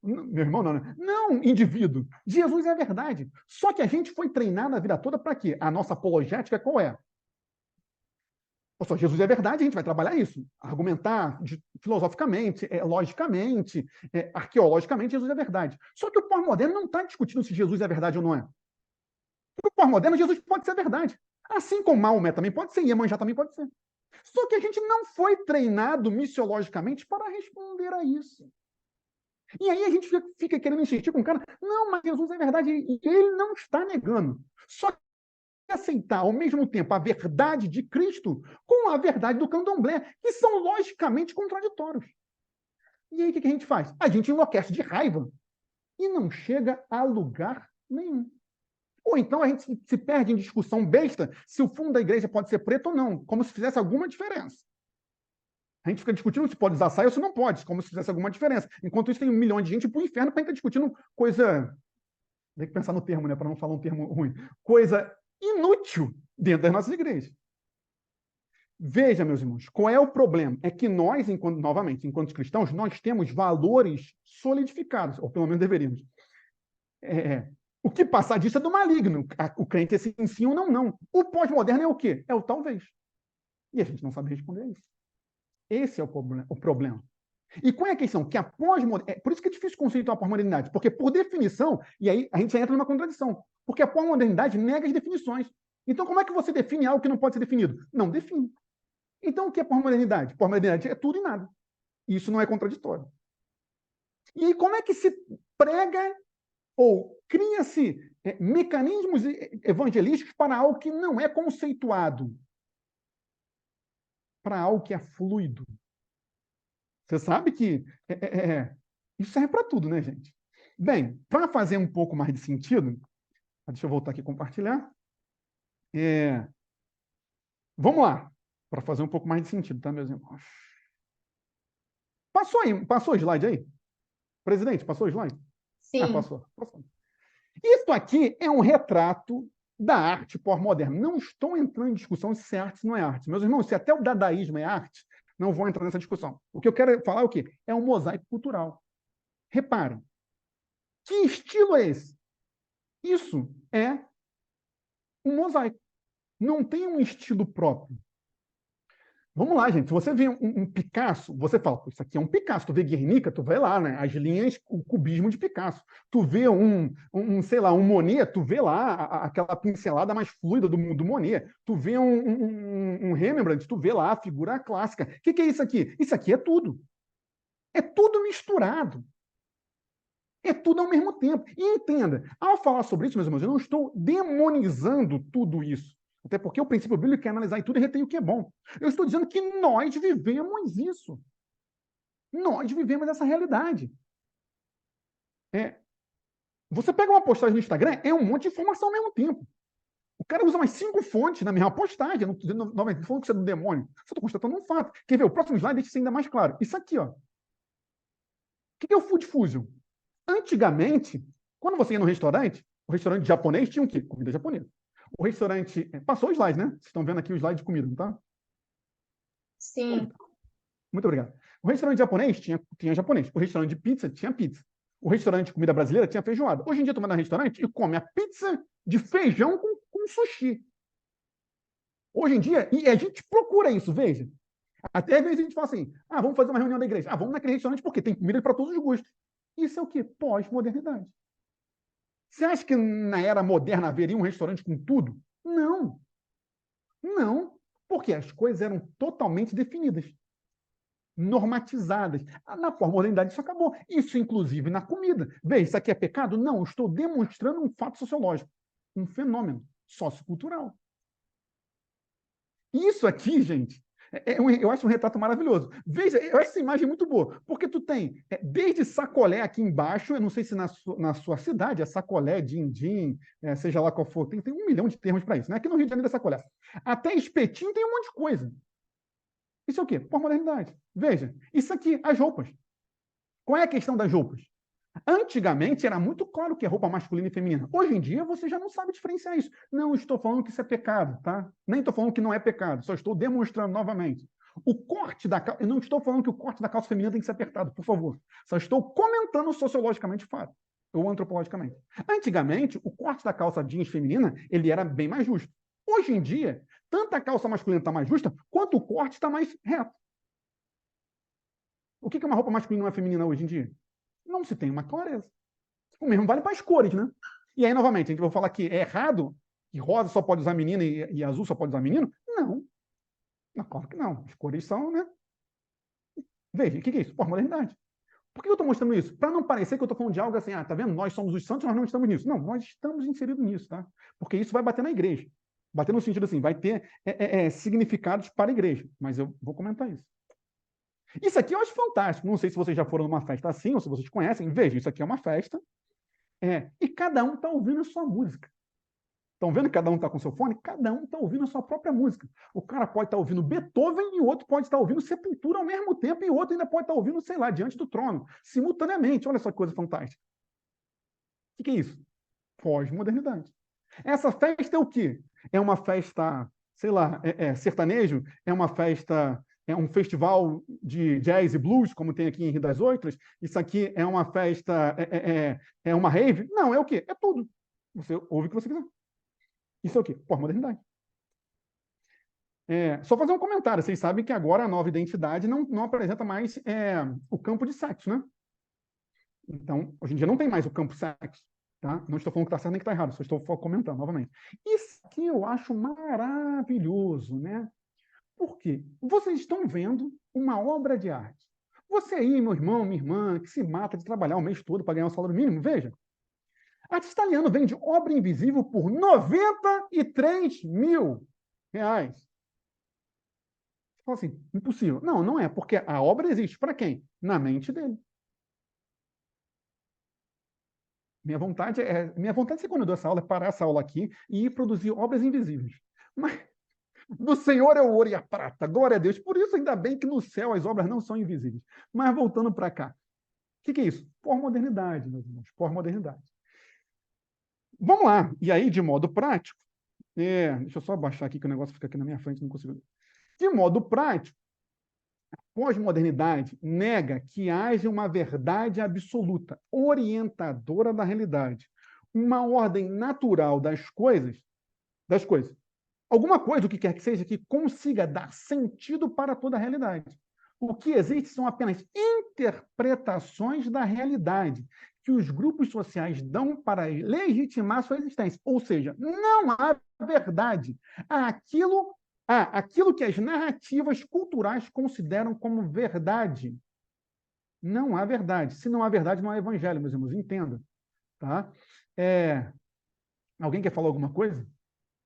Meu irmão não, né? Não, indivíduo. Jesus é a verdade. Só que a gente foi treinado a vida toda para quê? A nossa apologética qual é? Só, Jesus é verdade, a gente vai trabalhar isso. Argumentar filosoficamente, logicamente, arqueologicamente, Jesus é verdade. Só que o pós-moderno não está discutindo se Jesus é verdade ou não é. Para o pós-moderno, Jesus pode ser verdade. Assim como Maomé também pode ser, Iemanjá também pode ser. Só que a gente não foi treinado missiologicamente para responder a isso. E aí a gente fica querendo insistir com o cara, não, mas Jesus é verdade, e ele não está negando. Só que aceitar ao mesmo tempo a verdade de Cristo com a verdade do candomblé, que são logicamente contraditórios. E aí o que a gente faz? A gente enlouquece de raiva e não chega a lugar nenhum. Ou então a gente se perde em discussão besta se o fundo da igreja pode ser preto ou não, como se fizesse alguma diferença. A gente fica discutindo se pode usar saia ou se não pode, como se fizesse alguma diferença. Enquanto isso, tem 1 milhão de gente para o inferno para estar discutindo coisa... Tem que pensar no termo, né, para não falar um termo ruim. Coisa inútil dentro das nossas igrejas. Veja, meus irmãos, qual é o problema? É que nós, novamente, enquanto cristãos, nós temos valores solidificados, ou pelo menos deveríamos. O que passar disso é do maligno. O crente é sim ou não. O pós-moderno é o quê? É o talvez. E a gente não sabe responder a isso. Esse é o problema. E qual é a questão? Que a pós-modernidade... Por isso que é difícil conceituar a pós-modernidade, porque, por definição, e aí a gente já entra numa contradição, porque a pós-modernidade nega as definições. Então, como é que você define algo que não pode ser definido? Não define. Então, o que é pós-modernidade? Pós-modernidade é tudo e nada. E isso não é contraditório. E aí, como é que se prega ou cria-se mecanismos evangelísticos para algo que não é conceituado? Para algo que é fluido. Você sabe que isso serve para tudo, né, gente? Bem, para fazer um pouco mais de sentido, deixa eu voltar aqui e compartilhar. Vamos lá, para fazer um pouco mais de sentido, tá, meus irmãos? Passou o slide aí? Presidente, passou o slide? Sim. Passou. Isso aqui é um retrato da arte pós-moderna. Não estou entrando em discussão se é arte ou não é arte. Meus irmãos, se até o dadaísmo é arte, Não vou entrar nessa discussão. O que eu quero falar é o quê? É um mosaico cultural. Reparem, que estilo é esse? Isso é um mosaico. Não tem um estilo próprio. Vamos lá, gente. Se você vê um Picasso, você fala, isso aqui é um Picasso. Tu vê Guernica, tu vê lá, né? As linhas, o cubismo de Picasso. Tu vê sei lá, um Monet, tu vê lá aquela pincelada mais fluida do Monet. Tu vê um Rembrandt, tu vê lá a figura clássica. O que é isso aqui? Isso aqui é tudo. É tudo misturado. É tudo ao mesmo tempo. E entenda, ao falar sobre isso, meus irmãos, eu não estou demonizando tudo isso. Até porque o princípio bíblico é analisar tudo e reter o que é bom. Eu estou dizendo que nós vivemos isso. Nós vivemos essa realidade. Você pega uma postagem no Instagram, é um monte de informação ao mesmo tempo. O cara usa umas 5 fontes na mesma postagem. Eu não estou dizendo novamente, falando que isso é do demônio. Só estou constatando um fato. Quer ver? O próximo slide deixa isso ainda mais claro. Isso aqui, ó. O que é o Food Fusion? Antigamente, quando você ia no restaurante, o restaurante japonês tinha o quê? Comida japonesa. O restaurante. Passou o slide, né? Vocês estão vendo aqui o slide de comida, não tá? Sim. Muito obrigado. O restaurante japonês tinha japonês. O restaurante de pizza tinha pizza. O restaurante de comida brasileira tinha feijoada. Hoje em dia, tu vai no restaurante e come a pizza de feijão com sushi. Hoje em dia, e a gente procura isso, veja. Até às vezes a gente fala assim: vamos fazer uma reunião da igreja. Vamos naquele restaurante porque tem comida para todos os gostos. Isso é o quê? Pós-modernidade. Você acha que na era moderna haveria um restaurante com tudo? Não. Não. Porque as coisas eram totalmente definidas, normatizadas. Na pós-modernidade isso acabou. Isso, inclusive, na comida. Veja, isso aqui é pecado? Não, eu estou demonstrando um fato sociológico, um fenômeno sociocultural. Isso aqui, gente, eu acho um retrato maravilhoso. Veja, eu acho essa imagem muito boa, porque tu tem desde sacolé aqui embaixo, eu não sei se na sua cidade é sacolé, din-din, seja lá qual for, tem 1 milhão de termos para isso, né? Aqui no Rio de Janeiro é sacolé. Até espetinho tem um monte de coisa. Isso é o quê? Pós-modernidade. Veja, isso aqui, as roupas. Qual é a questão das roupas? Antigamente era muito claro que é roupa masculina e feminina. Hoje em dia você já não sabe diferenciar isso. Não estou falando que isso é pecado, tá? Nem estou falando que não é pecado, só estou demonstrando novamente. O corte da calça, eu não estou falando que o corte da calça feminina tem que ser apertado, por favor. Só estou comentando sociologicamente o fato, ou antropologicamente. Antigamente, o corte da calça jeans feminina, ele era bem mais justo. Hoje em dia, tanto a calça masculina está mais justa, quanto o corte está mais reto. O que é uma roupa masculina e uma feminina hoje em dia? Não se tem uma clareza. O mesmo vale para as cores, né? E aí, novamente, a gente vai falar que é errado, que rosa só pode usar menina e azul só pode usar menino? Não. Não, claro que não. As cores são, né? Veja, o que é isso? Pós-modernidade. Por que eu estou mostrando isso? Para não parecer que eu estou falando de algo assim, tá vendo? Nós somos os santos, nós não estamos nisso. Não, nós estamos inseridos nisso, tá? Porque isso vai bater na igreja. Bater no sentido assim, vai ter significados para a igreja. Mas eu vou comentar isso. Isso aqui eu acho fantástico. Não sei se vocês já foram numa festa assim, ou se vocês conhecem. Veja, isso aqui é uma festa. E cada um está ouvindo a sua música. Estão vendo que cada um está com seu fone? Cada um está ouvindo a sua própria música. O cara pode estar ouvindo Beethoven e o outro pode estar ouvindo Sepultura ao mesmo tempo e o outro ainda pode estar ouvindo, sei lá, Diante do Trono, simultaneamente. Olha só que coisa fantástica. O que é isso? Pós-modernidade. Essa festa é o quê? É uma festa, sei lá, sertanejo? É uma festa, é um festival de jazz e blues, como tem aqui em Rio das Ostras? Isso aqui é uma festa, é uma rave? Não, é o quê? É tudo. Você ouve o que você quiser. Isso é o quê? Pós-modernidade. Só fazer um comentário. Vocês sabem que agora a nova identidade não apresenta mais o campo de sexo, né? Então, hoje em dia não tem mais o campo sexo. Tá? Não estou falando que está certo nem que está errado, só estou comentando novamente. Isso aqui eu acho maravilhoso, né? Por quê? Vocês estão vendo uma obra de arte. Você aí, meu irmão, minha irmã, que se mata de trabalhar o mês todo para ganhar um salário mínimo, veja. Artista italiano vende obra invisível por R$ 93.000. Você fala assim, impossível. Não, não é, porque a obra existe para quem? Na mente dele. Minha vontade é quando eu dou essa aula, é parar essa aula aqui e produzir obras invisíveis. Mas do Senhor é o ouro e a prata, glória a Deus. Por isso, ainda bem que no céu as obras não são invisíveis. Mas voltando para cá. O que é isso? Pós-modernidade, meus irmãos, pós-modernidade. Vamos lá. E aí, de modo prático, deixa eu só baixar aqui que o negócio fica aqui na minha frente, não consigo. De modo prático, pós-modernidade nega que haja uma verdade absoluta, orientadora da realidade, uma ordem natural das coisas. Alguma coisa, o que quer que seja, que consiga dar sentido para toda a realidade. O que existe são apenas interpretações da realidade que os grupos sociais dão para legitimar sua existência. Ou seja, não há verdade. Há aquilo que as narrativas culturais consideram como verdade. Não há verdade. Se não há verdade, não há evangelho, meus irmãos. Entenda. Tá? Alguém quer falar alguma coisa?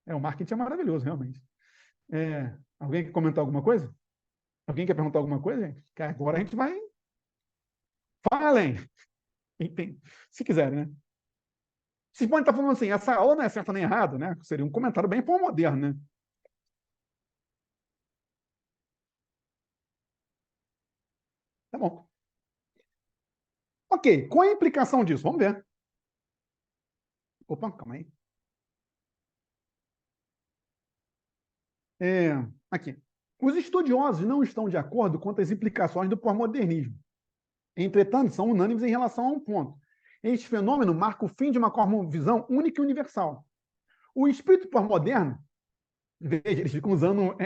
O marketing é maravilhoso, realmente. Alguém quer comentar alguma coisa? Alguém quer perguntar alguma coisa, gente? Que agora a gente vai. Falem! Se quiserem, né? Vocês podem estar falando assim, essa aula não é certa nem errada, né? Seria um comentário bem pós-moderno, né? Tá bom. Ok, qual é a implicação disso? Vamos ver. Opa, calma aí. Aqui. Os estudiosos não estão de acordo quanto às implicações do pós-modernismo. Entretanto, são unânimes em relação a um ponto. Este fenômeno marca o fim de uma cosmovisão única e universal. O espírito pós-moderno, veja, eles ficam usando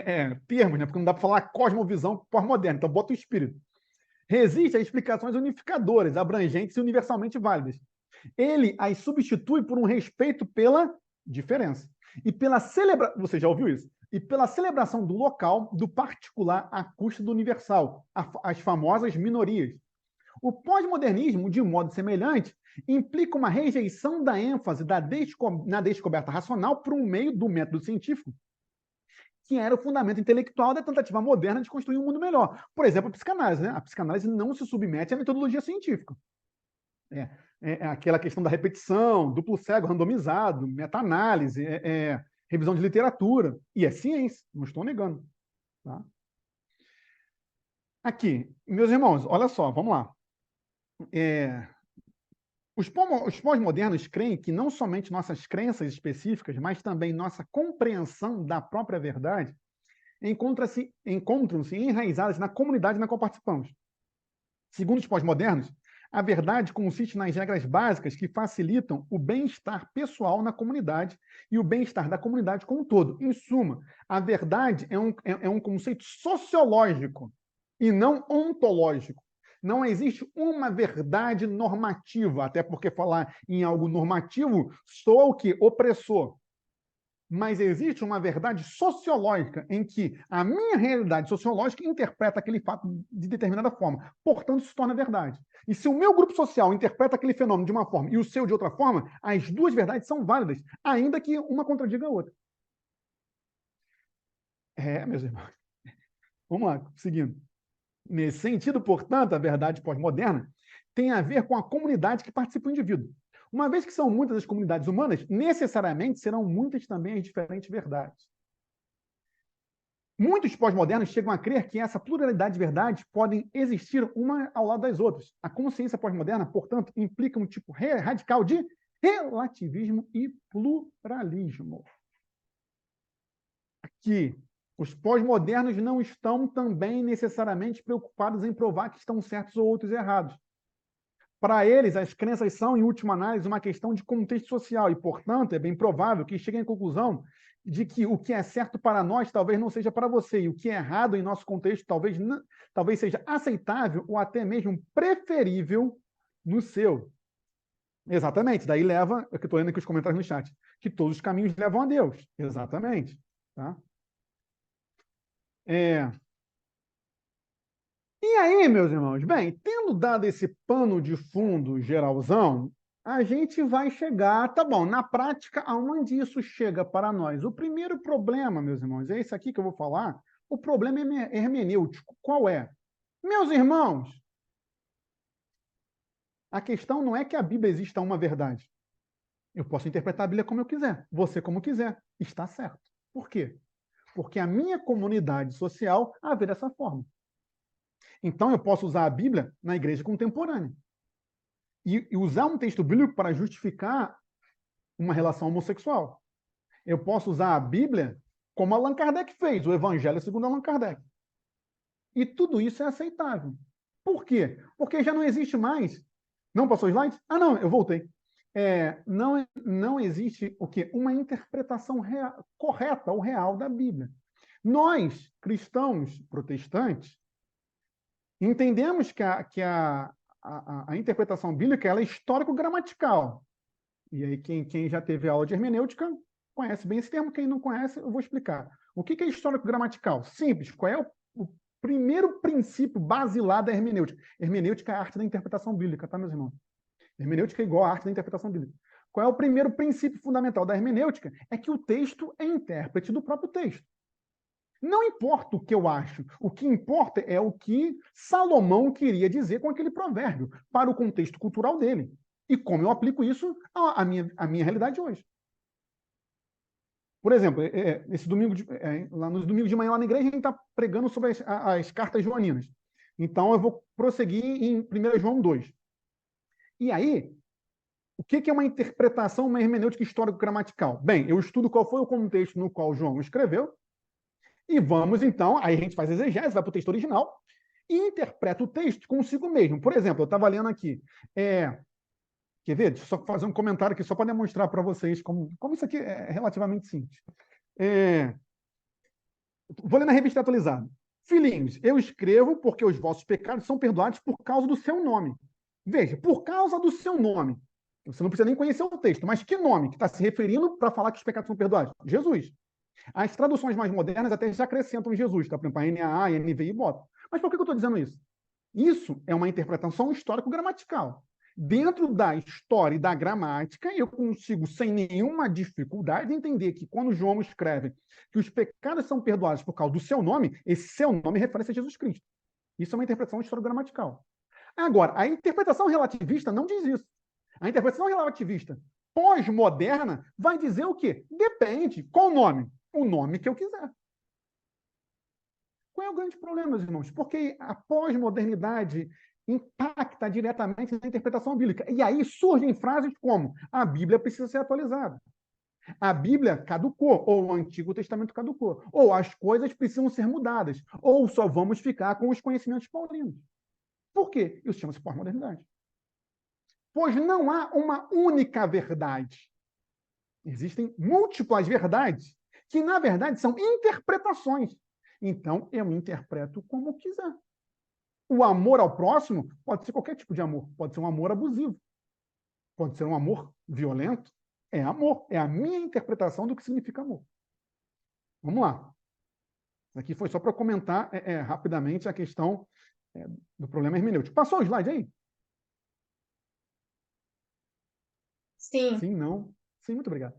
termos, né? Porque não dá para falar cosmovisão pós-moderna, então bota o espírito. Resiste a explicações unificadoras, abrangentes e universalmente válidas. Ele as substitui por um respeito pela diferença. E pela celebração, você já ouviu isso? E pela celebração do local, do particular à custa do universal, as famosas minorias. O pós-modernismo, de modo semelhante, implica uma rejeição da ênfase na descoberta racional por um meio do método científico, que era o fundamento intelectual da tentativa moderna de construir um mundo melhor. Por exemplo, a psicanálise. Né? A psicanálise não se submete à metodologia científica. Aquela questão da repetição, duplo cego randomizado, meta-análise, revisão de literatura. E é ciência, não estou negando. Tá? Aqui, meus irmãos, olha só, vamos lá. Os pós-modernos creem que não somente nossas crenças específicas, mas também nossa compreensão da própria verdade encontram-se enraizadas na comunidade na qual participamos. Segundo os pós-modernos, a verdade consiste nas regras básicas que facilitam o bem-estar pessoal na comunidade e o bem-estar da comunidade como um todo. Em suma, a verdade é um conceito sociológico e não ontológico. Não existe uma verdade normativa, até porque falar em algo normativo soa o quê? Opressor. Mas existe uma verdade sociológica em que a minha realidade sociológica interpreta aquele fato de determinada forma. Portanto, isso se torna verdade. E se o meu grupo social interpreta aquele fenômeno de uma forma e o seu de outra forma, as duas verdades são válidas, ainda que uma contradiga a outra. Meus irmãos. Vamos lá, seguindo. Nesse sentido, portanto, a verdade pós-moderna tem a ver com a comunidade que participa do indivíduo. Uma vez que são muitas as comunidades humanas, necessariamente serão muitas também as diferentes verdades. Muitos pós-modernos chegam a crer que essa pluralidade de verdades podem existir uma ao lado das outras. A consciência pós-moderna, portanto, implica um tipo radical de relativismo e pluralismo. Aqui, os pós-modernos não estão também necessariamente preocupados em provar que estão certos ou outros errados. Para eles, as crenças são, em última análise, uma questão de contexto social e, portanto, é bem provável que cheguem à conclusão de que o que é certo para nós talvez não seja para você, e o que é errado em nosso contexto talvez seja aceitável ou até mesmo preferível no seu. Exatamente, daí leva, eu estou lendo aqui os comentários no chat, que todos os caminhos levam a Deus. Exatamente. Tá? E aí, meus irmãos, bem, tendo dado esse pano de fundo geralzão, a gente vai chegar, tá bom, na prática, aonde isso chega para nós? O primeiro problema, meus irmãos, é esse aqui que eu vou falar, o problema hermenêutico. Qual é? Meus irmãos, a questão não é que a Bíblia exista uma verdade. Eu posso interpretar a Bíblia como eu quiser, você como quiser. Está certo. Por quê? Porque a minha comunidade social a vê dessa forma. Então, eu posso usar a Bíblia na igreja contemporânea. E usar um texto bíblico para justificar uma relação homossexual. Eu posso usar a Bíblia como Allan Kardec fez, o Evangelho segundo Allan Kardec. E tudo isso é aceitável. Por quê? Porque já não existe mais. Não passou o slide? Ah, não, eu voltei. Não existe o quê? Uma interpretação correta ou real da Bíblia. Nós, cristãos protestantes, entendemos que a interpretação bíblica ela é histórico-gramatical. E aí, quem já teve aula de hermenêutica conhece bem esse termo. Quem não conhece, eu vou explicar. O que é histórico-gramatical? Simples. Qual é o primeiro princípio basilar da hermenêutica? Hermenêutica é a arte da interpretação bíblica, tá, meus irmãos? Hermenêutica é igual à arte da interpretação bíblica. Qual é o primeiro princípio fundamental da hermenêutica? É que o texto é intérprete do próprio texto. Não importa o que eu acho, o que importa é o que Salomão queria dizer com aquele provérbio, para o contexto cultural dele. E como eu aplico isso à minha realidade hoje. Por exemplo, esse domingo lá nos domingos de manhã lá na igreja, a gente está pregando sobre as cartas joaninas. Então, eu vou prosseguir em 1 João 2. E aí, o que é uma interpretação, uma hermenêutica histórico-gramatical? Bem, eu estudo qual foi o contexto no qual João escreveu, e vamos, então, aí a gente faz exegese, vai para o texto original, e interpreta o texto consigo mesmo. Por exemplo, eu estava lendo aqui, quer ver? Deixa eu só fazer um comentário aqui, só para demonstrar para vocês como isso aqui é relativamente simples. Vou ler na revista atualizada. Filhinhos, eu escrevo porque os vossos pecados são perdoados por causa do seu nome. Veja, por causa do seu nome. Você não precisa nem conhecer o texto, mas que nome que está se referindo para falar que os pecados são perdoados? Jesus. As traduções mais modernas até já acrescentam Jesus, tá? Por exemplo, a NAA, a NVI bota. Mas por que eu estou dizendo isso? Isso é uma interpretação histórico-gramatical. Dentro da história e da gramática, eu consigo, sem nenhuma dificuldade, entender que quando João escreve que os pecados são perdoados por causa do seu nome, esse seu nome refere-se a Jesus Cristo. Isso é uma interpretação histórico-gramatical. Agora, a interpretação relativista não diz isso. A interpretação relativista pós-moderna vai dizer o quê? Depende. Qual o nome? O nome que eu quiser. Qual é o grande problema, meus irmãos? Porque a pós-modernidade impacta diretamente na interpretação bíblica. E aí surgem frases como: a Bíblia precisa ser atualizada. A Bíblia caducou, ou o Antigo Testamento caducou, ou as coisas precisam ser mudadas, ou só vamos ficar com os conhecimentos paulinos. Por quê? Isso chama-se pós-modernidade. Pois não há uma única verdade. Existem múltiplas verdades, que, na verdade, são interpretações. Então, eu interpreto como quiser. O amor ao próximo pode ser qualquer tipo de amor. Pode ser um amor abusivo. Pode ser um amor violento. É amor. É a minha interpretação do que significa amor. Vamos lá. Isso aqui foi só para comentar rapidamente a questão do problema hermenêutico. Passou o slide aí? Sim. Sim, não. Sim, muito obrigado.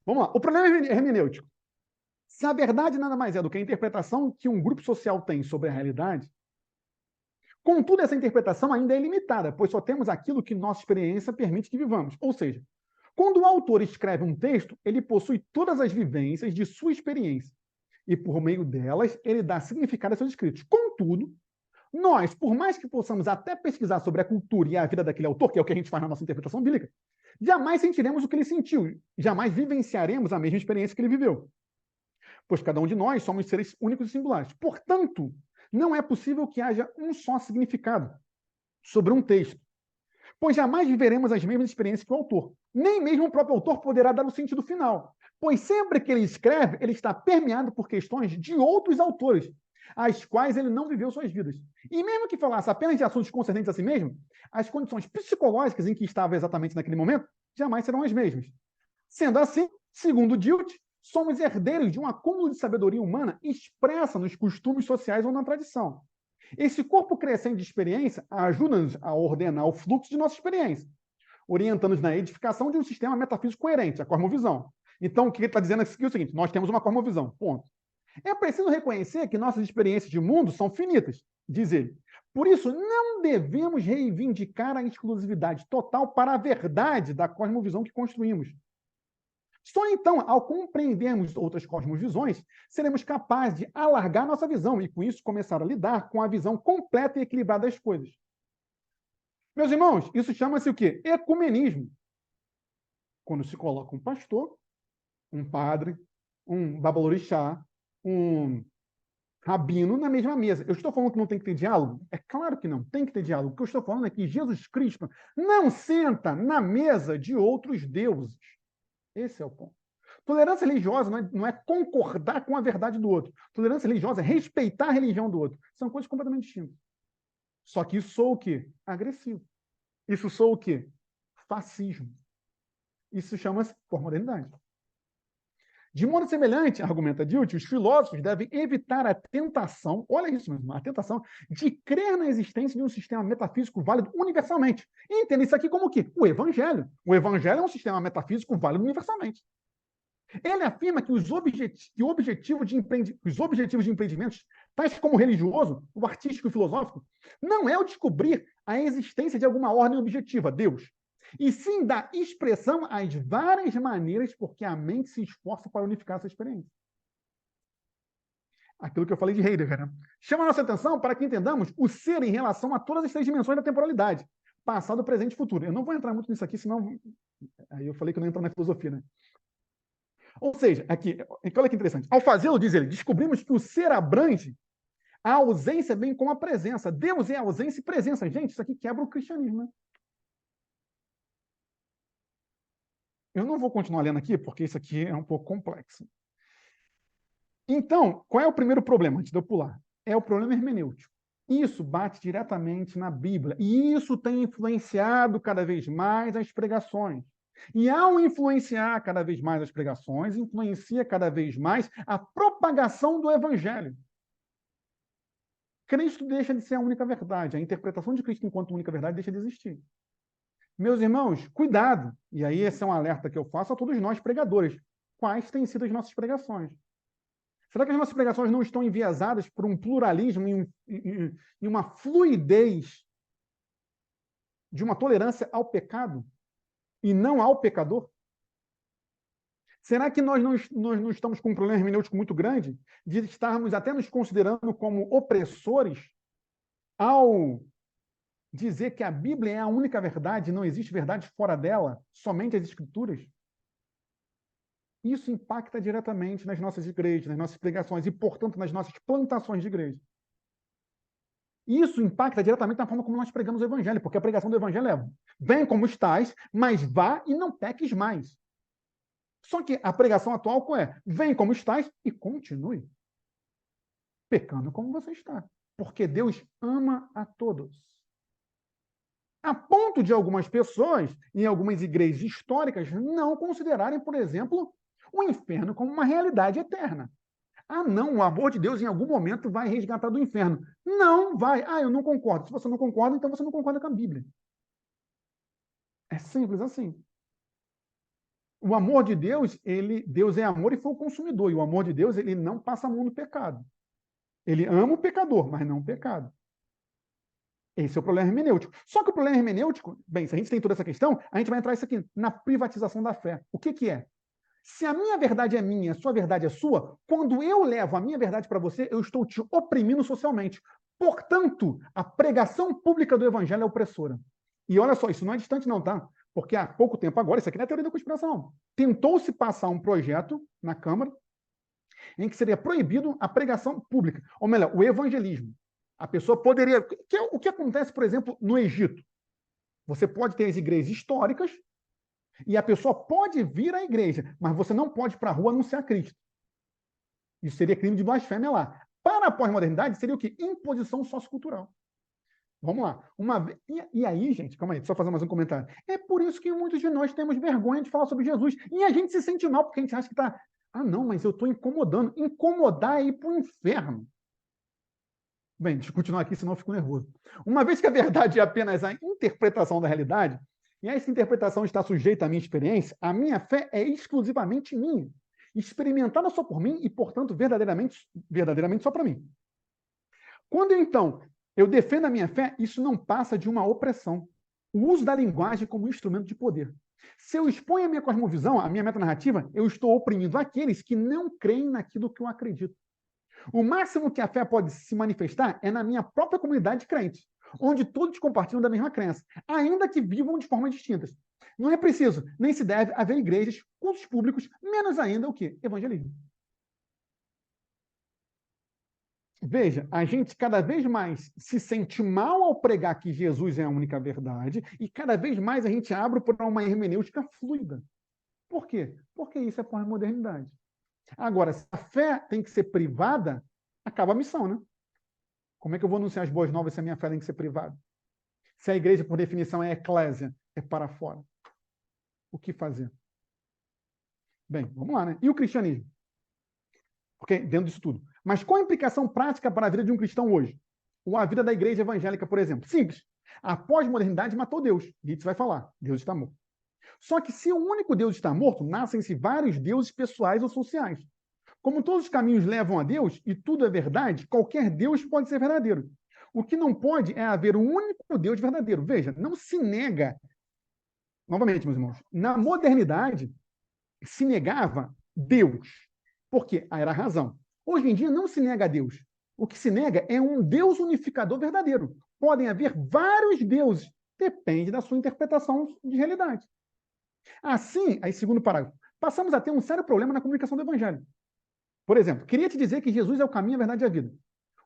Vamos lá. O problema hermenêutico. Se a verdade nada mais é do que a interpretação que um grupo social tem sobre a realidade, contudo, essa interpretação ainda é limitada, pois só temos aquilo que nossa experiência permite que vivamos. Ou seja, quando o autor escreve um texto, ele possui todas as vivências de sua experiência. E por meio delas, ele dá significado a seus escritos. Contudo, nós, por mais que possamos até pesquisar sobre a cultura e a vida daquele autor, que é o que a gente faz na nossa interpretação bíblica, jamais sentiremos o que ele sentiu, jamais vivenciaremos a mesma experiência que ele viveu. Pois cada um de nós somos seres únicos e singulares. Portanto, não é possível que haja um só significado sobre um texto, pois jamais viveremos as mesmas experiências que o autor. Nem mesmo o próprio autor poderá dar o sentido final, pois sempre que ele escreve, ele está permeado por questões de outros autores, as quais ele não viveu suas vidas. E mesmo que falasse apenas de assuntos concernentes a si mesmo, as condições psicológicas em que estava exatamente naquele momento jamais serão as mesmas. Sendo assim, segundo Dilth, somos herdeiros de um acúmulo de sabedoria humana expressa nos costumes sociais ou na tradição. Esse corpo crescente de experiência ajuda-nos a ordenar o fluxo de nossa experiência, orientando-nos na edificação de um sistema metafísico coerente, a cosmovisão. Então, o que ele está dizendo aqui é o seguinte: nós temos uma cosmovisão, ponto. É preciso reconhecer que nossas experiências de mundo são finitas, diz ele. Por isso, não devemos reivindicar a exclusividade total para a verdade da cosmovisão que construímos. Só então, ao compreendermos outras cosmovisões, seremos capazes de alargar nossa visão e, com isso, começar a lidar com a visão completa e equilibrada das coisas. Meus irmãos, isso chama-se o quê? Ecumenismo. Quando se coloca um pastor, um padre, um babalorixá, um rabino na mesma mesa. Eu estou falando que não tem que ter diálogo? É claro que não, tem que ter diálogo. O que eu estou falando é que Jesus Cristo não senta na mesa de outros deuses. Esse é o ponto. Tolerância religiosa não é concordar com a verdade do outro. Tolerância religiosa é respeitar a religião do outro. São coisas completamente distintas. Só que isso sou o quê? Agressivo. Isso sou o quê? Fascismo. Isso chama-se pós-modernidade. De modo semelhante, argumenta Dilthey, os filósofos devem evitar a tentação, olha isso mesmo, a tentação de crer na existência de um sistema metafísico válido universalmente. E entenda isso aqui como o quê? O Evangelho. O Evangelho é um sistema metafísico válido universalmente. Ele afirma que os objetivos de empreendimentos, tais como o religioso, o artístico e o filosófico, não é o descobrir a existência de alguma ordem objetiva, Deus, e sim dar expressão às várias maneiras por que a mente se esforça para unificar essa experiência. Aquilo que eu falei de Heidegger, né? Chama a nossa atenção para que entendamos o ser em relação a todas as três dimensões da temporalidade, passado, presente e futuro. Eu não vou entrar muito nisso aqui, senão... Aí eu falei que eu não entro na filosofia, né? Ou seja, aqui, olha que interessante. Ao fazê-lo, diz ele, descobrimos que o ser abrange a ausência bem como a presença. Deus é ausência e presença. Gente, isso aqui quebra o cristianismo, né? Eu não vou continuar lendo aqui, porque isso aqui é um pouco complexo. Então, qual é o primeiro problema, antes de eu pular? É o problema hermenêutico. Isso bate diretamente na Bíblia. E isso tem influenciado cada vez mais as pregações. E ao influenciar cada vez mais as pregações, influencia cada vez mais a propagação do Evangelho. Cristo deixa de ser a única verdade. A interpretação de Cristo enquanto única verdade deixa de existir. Meus irmãos, cuidado. E aí esse é um alerta que eu faço a todos nós pregadores. Quais têm sido as nossas pregações? Será que as nossas pregações não estão enviesadas por um pluralismo e uma fluidez de uma tolerância ao pecado e não ao pecador? Será que nós não estamos com um problema hermenêutico muito grande de estarmos até nos considerando como opressores ao dizer que a Bíblia é a única verdade, não existe verdade fora dela, somente as Escrituras? Isso impacta diretamente nas nossas igrejas, nas nossas pregações e, portanto, nas nossas plantações de igreja. Isso impacta diretamente na forma como nós pregamos o Evangelho, porque a pregação do Evangelho é: vem como estás, mas vá e não peques mais. Só que a pregação atual qual é? Vem como estás e continue pecando como você está. Porque Deus ama a todos. A ponto de algumas pessoas, em algumas igrejas históricas, não considerarem, por exemplo, o inferno como uma realidade eterna. Ah, não, o amor de Deus em algum momento vai resgatar do inferno. Não vai. Ah, eu não concordo. Se você não concorda, então você não concorda com a Bíblia. É simples assim. O amor de Deus, Deus é amor e foi o consumidor. E o amor de Deus, ele não passa a mão no pecado. Ele ama o pecador, mas não o pecado. Esse é o problema hermenêutico. Só que o problema hermenêutico, bem, se a gente tem toda essa questão, a gente vai entrar isso aqui, na privatização da fé. O que é? Se a minha verdade é minha, a sua verdade é sua, quando eu levo a minha verdade para você, eu estou te oprimindo socialmente. Portanto, a pregação pública do evangelho é opressora. E olha só, isso não é distante não, tá? Porque há pouco tempo agora, isso aqui não é teoria da conspiração, tentou-se passar um projeto na Câmara em que seria proibido a pregação pública, ou melhor, o evangelismo. A pessoa poderia... O que acontece, por exemplo, no Egito? Você pode ter as igrejas históricas e a pessoa pode vir à igreja, mas você não pode ir para a rua anunciar Cristo. Isso seria crime de blasfêmia lá. Para a pós-modernidade, seria o quê? Imposição sociocultural. Vamos lá. E aí, gente, calma aí, só fazer mais um comentário. É por isso que muitos de nós temos vergonha de falar sobre Jesus. E a gente se sente mal, porque a gente acha que está... Ah, não, mas eu estou incomodando. Incomodar é ir para o inferno. Bem, deixa eu continuar aqui, senão eu fico nervoso. Uma vez que a verdade é apenas a interpretação da realidade, e essa interpretação está sujeita à minha experiência, a minha fé é exclusivamente minha, experimentada só por mim e, portanto, verdadeiramente só para mim. Quando, então, eu defendo a minha fé, isso não passa de uma opressão. O uso da linguagem como instrumento de poder. Se eu exponho a minha cosmovisão, a minha metanarrativa, eu estou oprimindo aqueles que não creem naquilo que eu acredito. O máximo que a fé pode se manifestar é na minha própria comunidade crente, onde todos compartilham da mesma crença, ainda que vivam de formas distintas. Não é preciso, nem se deve haver igrejas, cultos públicos, menos ainda o quê? Evangelismo. Veja, a gente cada vez mais se sente mal ao pregar que Jesus é a única verdade e cada vez mais a gente abre para uma hermenêutica fluida. Por quê? Porque isso é pós-modernidade. Agora, se a fé tem que ser privada, acaba a missão, né? Como é que eu vou anunciar as boas novas se a minha fé tem que ser privada? Se a igreja, por definição, é eclésia, é para fora. O que fazer? Bem, vamos lá, né? E o cristianismo? Porque dentro disso tudo. Mas qual a implicação prática para a vida de um cristão hoje? Ou a vida da igreja evangélica, por exemplo? Simples. A pós-modernidade matou Deus. Nietzsche vai falar. Deus está morto. Só que se o único Deus está morto, nascem-se vários deuses pessoais ou sociais. Como todos os caminhos levam a Deus, e tudo é verdade, qualquer Deus pode ser verdadeiro. O que não pode é haver um único Deus verdadeiro. Veja, não se nega, novamente, meus irmãos, na modernidade se negava Deus. Por quê? Era a razão. Hoje em dia não se nega a Deus. O que se nega é um Deus unificador verdadeiro. Podem haver vários deuses. Depende da sua interpretação de realidade. Assim, aí segundo parágrafo, passamos a ter um sério problema na comunicação do evangelho. Por exemplo, queria te dizer que Jesus é o caminho, a verdade e a vida.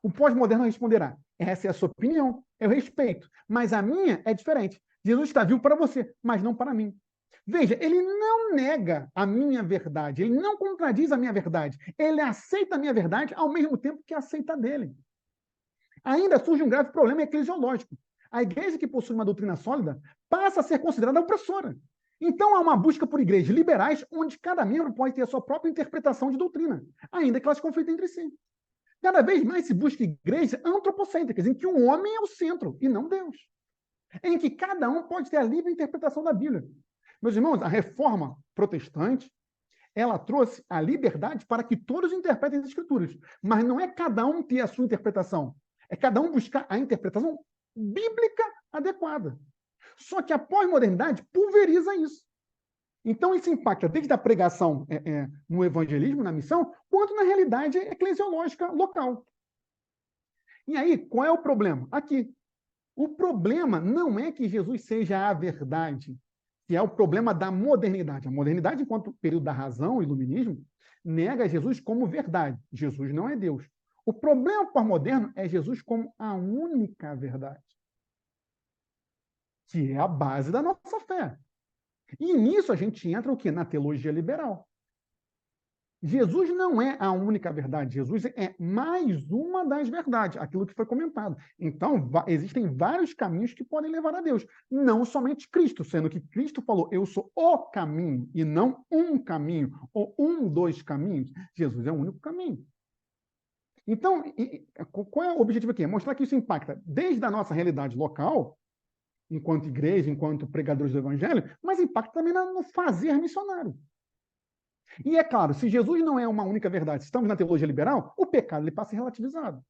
O pós-moderno responderá, essa é a sua opinião, eu respeito, mas a minha é diferente. Jesus está vivo para você, mas não para mim. Veja, ele não nega a minha verdade, ele não contradiz a minha verdade, ele aceita a minha verdade ao mesmo tempo que aceita a dele. Ainda surge um grave problema eclesiológico. A igreja que possui uma doutrina sólida passa a ser considerada opressora. Então há uma busca por igrejas liberais onde cada membro pode ter a sua própria interpretação de doutrina, ainda que elas conflitem entre si. Cada vez mais se busca igrejas antropocêntricas, em que o homem é o centro e não Deus. Em que cada um pode ter a livre interpretação da Bíblia. Meus irmãos, a reforma protestante, ela trouxe a liberdade para que todos interpretem as escrituras. Mas não é cada um ter a sua interpretação. É cada um buscar a interpretação bíblica adequada. Só que a pós-modernidade pulveriza isso. Então, isso impacta desde a pregação no evangelismo, na missão, quanto na realidade eclesiológica local. E aí, qual é o problema? Aqui. O problema não é que Jesus seja a verdade, que é o problema da modernidade. A modernidade, enquanto período da razão, iluminismo, nega Jesus como verdade. Jesus não é Deus. O problema pós-moderno é Jesus como a única verdade, que é a base da nossa fé. E nisso a gente entra o quê? Na teologia liberal. Jesus não é a única verdade, Jesus é mais uma das verdades, aquilo que foi comentado. Então, existem vários caminhos que podem levar a Deus, não somente Cristo, sendo que Cristo falou, eu sou o caminho, e não um caminho, ou dos caminhos. Jesus é o único caminho. Então, qual é o objetivo aqui? É mostrar que isso impacta desde a nossa realidade local, enquanto igreja, enquanto pregadores do evangelho, mas impacta também no fazer missionário. E é claro, se Jesus não é uma única verdade, se estamos na teologia liberal, o pecado ele passa a ser relativizado.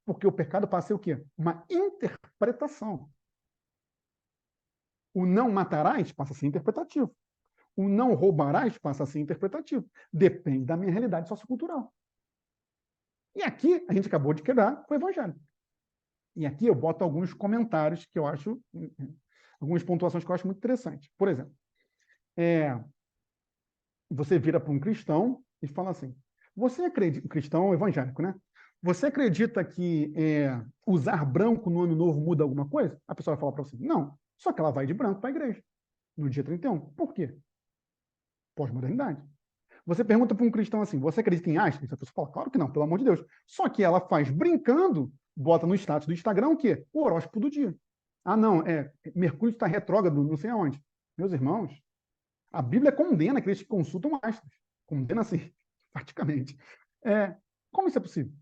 Porque o pecado passa a ser o quê? Uma interpretação. O não matarás passa a ser interpretativo. O não roubarás passa a ser interpretativo. Depende da minha realidade sociocultural. E aqui a gente acabou de quebrar o evangelho. E aqui eu boto alguns comentários que eu acho, algumas pontuações que eu acho muito interessantes. Por exemplo, você vira para um cristão e fala assim, você acredita, cristão evangélico, né? Você acredita que usar branco no ano novo muda alguma coisa? A pessoa vai falar para você, não, só que ela vai de branco para a igreja, no dia 31. Por quê? Pós-modernidade. Você pergunta para um cristão assim, você acredita em astros? A pessoa fala, claro que não, pelo amor de Deus. Só que ela faz brincando, bota no status do Instagram o quê? O horóscopo do dia. Ah, não, Mercúrio está retrógrado, não sei aonde. Meus irmãos, a Bíblia condena aqueles que consultam astros. Condena assim, praticamente. Como isso é possível?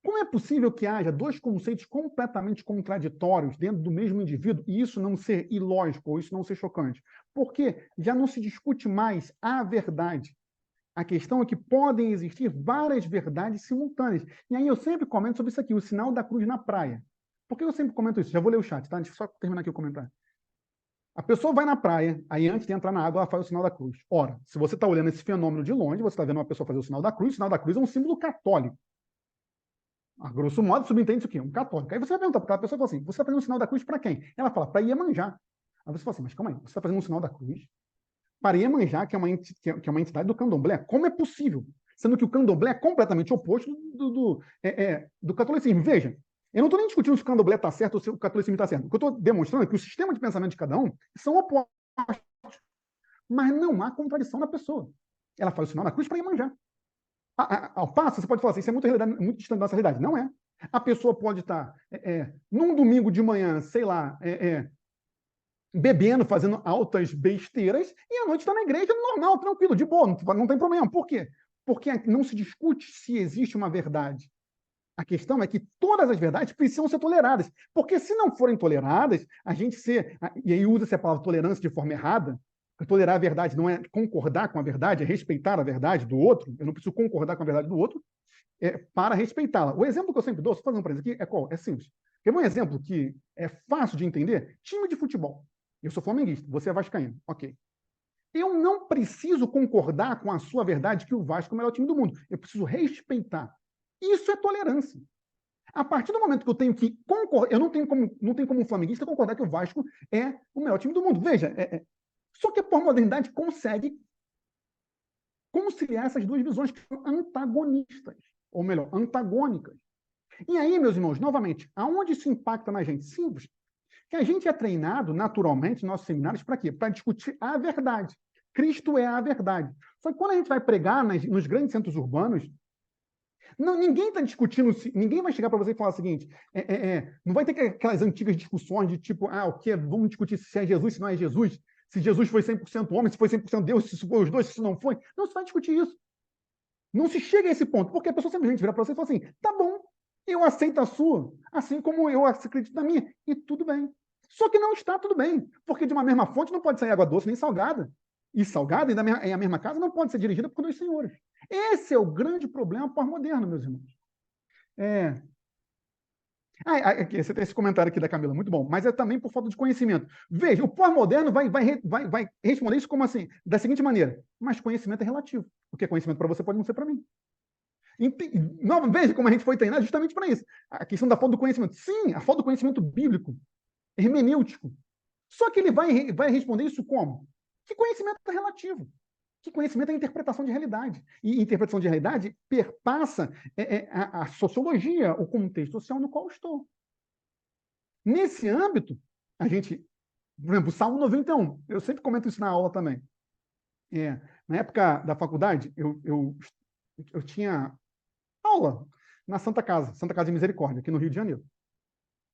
Como é possível que haja dois conceitos completamente contraditórios dentro do mesmo indivíduo e isso não ser ilógico ou isso não ser chocante? Porque já não se discute mais a verdade. A questão é que podem existir várias verdades simultâneas. E aí eu sempre comento sobre isso aqui, o sinal da cruz na praia. Por que eu sempre comento isso? Já vou ler o chat, tá? Deixa eu só terminar aqui o comentário. A pessoa vai na praia, aí antes de entrar na água, ela faz o sinal da cruz. Ora, se você está olhando esse fenômeno de longe, você está vendo uma pessoa fazer o sinal da cruz é um símbolo católico. A grosso modo, subentende isso aqui, um católico. Aí você vai perguntar para aquela pessoa, fala assim, você está fazendo um sinal da cruz para quem? Ela fala, para Iemanjá. Aí você fala assim, mas calma aí, você está fazendo um sinal da cruz para Iemanjá, que é uma entidade do candomblé? Como é possível? sendo que o candomblé é completamente oposto do catolicismo. Veja, eu não estou nem discutindo se o candomblé está certo ou se o catolicismo está certo. O que eu estou demonstrando é que o sistema de pensamento de cada um são opostos, mas não há contradição na pessoa. Ela faz o sinal na cruz para Iemanjá. Ao passo, você pode falar assim, isso é muito distante da nossa realidade. Não é. A pessoa pode estar num domingo de manhã, sei lá, bebendo, fazendo altas besteiras, e à noite está na igreja, normal, tranquilo, de boa, não tem problema. Por quê? Porque não se discute se existe uma verdade. A questão é que todas as verdades precisam ser toleradas. Porque se não forem toleradas, e aí usa-se a palavra tolerância de forma errada, tolerar a verdade não é concordar com a verdade, é respeitar a verdade do outro, eu não preciso concordar com a verdade do outro, para respeitá-la. O exemplo que eu sempre dou, só fazer um parênteses aqui, é qual? É simples. Quer um exemplo que é fácil de entender? Time de futebol. Eu sou flamenguista, você é vascaíno. Ok. Eu não preciso concordar com a sua verdade que o Vasco é o melhor time do mundo. Eu preciso respeitar. Isso é tolerância. A partir do momento que eu tenho que concordar, eu não tenho como um flamenguista concordar que o Vasco é o melhor time do mundo. Veja, só que a pós-modernidade consegue conciliar essas duas visões que são antagonistas, ou melhor, antagônicas. E aí, meus irmãos, novamente, aonde isso impacta na gente? Simples. Que a gente é treinado naturalmente nos nossos seminários para quê? Para discutir a verdade. Cristo é a verdade. Só que quando a gente vai pregar nos grandes centros urbanos, ninguém está discutindo, ninguém vai chegar para você e falar o seguinte, não vai ter aquelas antigas discussões de tipo, vamos discutir se é Jesus, se não é Jesus, se Jesus foi 100% homem, se foi 100% Deus, se foi os dois, se não foi. Não se vai discutir isso. Não se chega a esse ponto, porque a pessoa simplesmente vira para você e fala assim, tá bom, eu aceito a sua, assim como eu acredito na minha, e tudo bem. Só que não está tudo bem, porque de uma mesma fonte não pode sair água doce nem salgada. E salgada, em a mesma casa, não pode ser dirigida por dois senhores. Esse é o grande problema pós-moderno, meus irmãos. Você tem esse comentário aqui da Camila, muito bom, mas é também por falta de conhecimento. Veja, o pós-moderno vai responder isso como assim? Da seguinte maneira, mas conhecimento é relativo, porque conhecimento para você pode não ser para mim. Veja como a gente foi treinado justamente para isso. A questão da falta do conhecimento. Sim, a falta do conhecimento bíblico, hermenêutico. Só que ele vai responder isso como? Que conhecimento é relativo. Que conhecimento é interpretação de realidade. E interpretação de realidade perpassa a sociologia, o contexto social no qual estou. Nesse âmbito, a gente, por exemplo, Salmo 91, eu sempre comento isso na aula também. Na época da faculdade, eu tinha aula na Santa Casa de Misericórdia, aqui no Rio de Janeiro.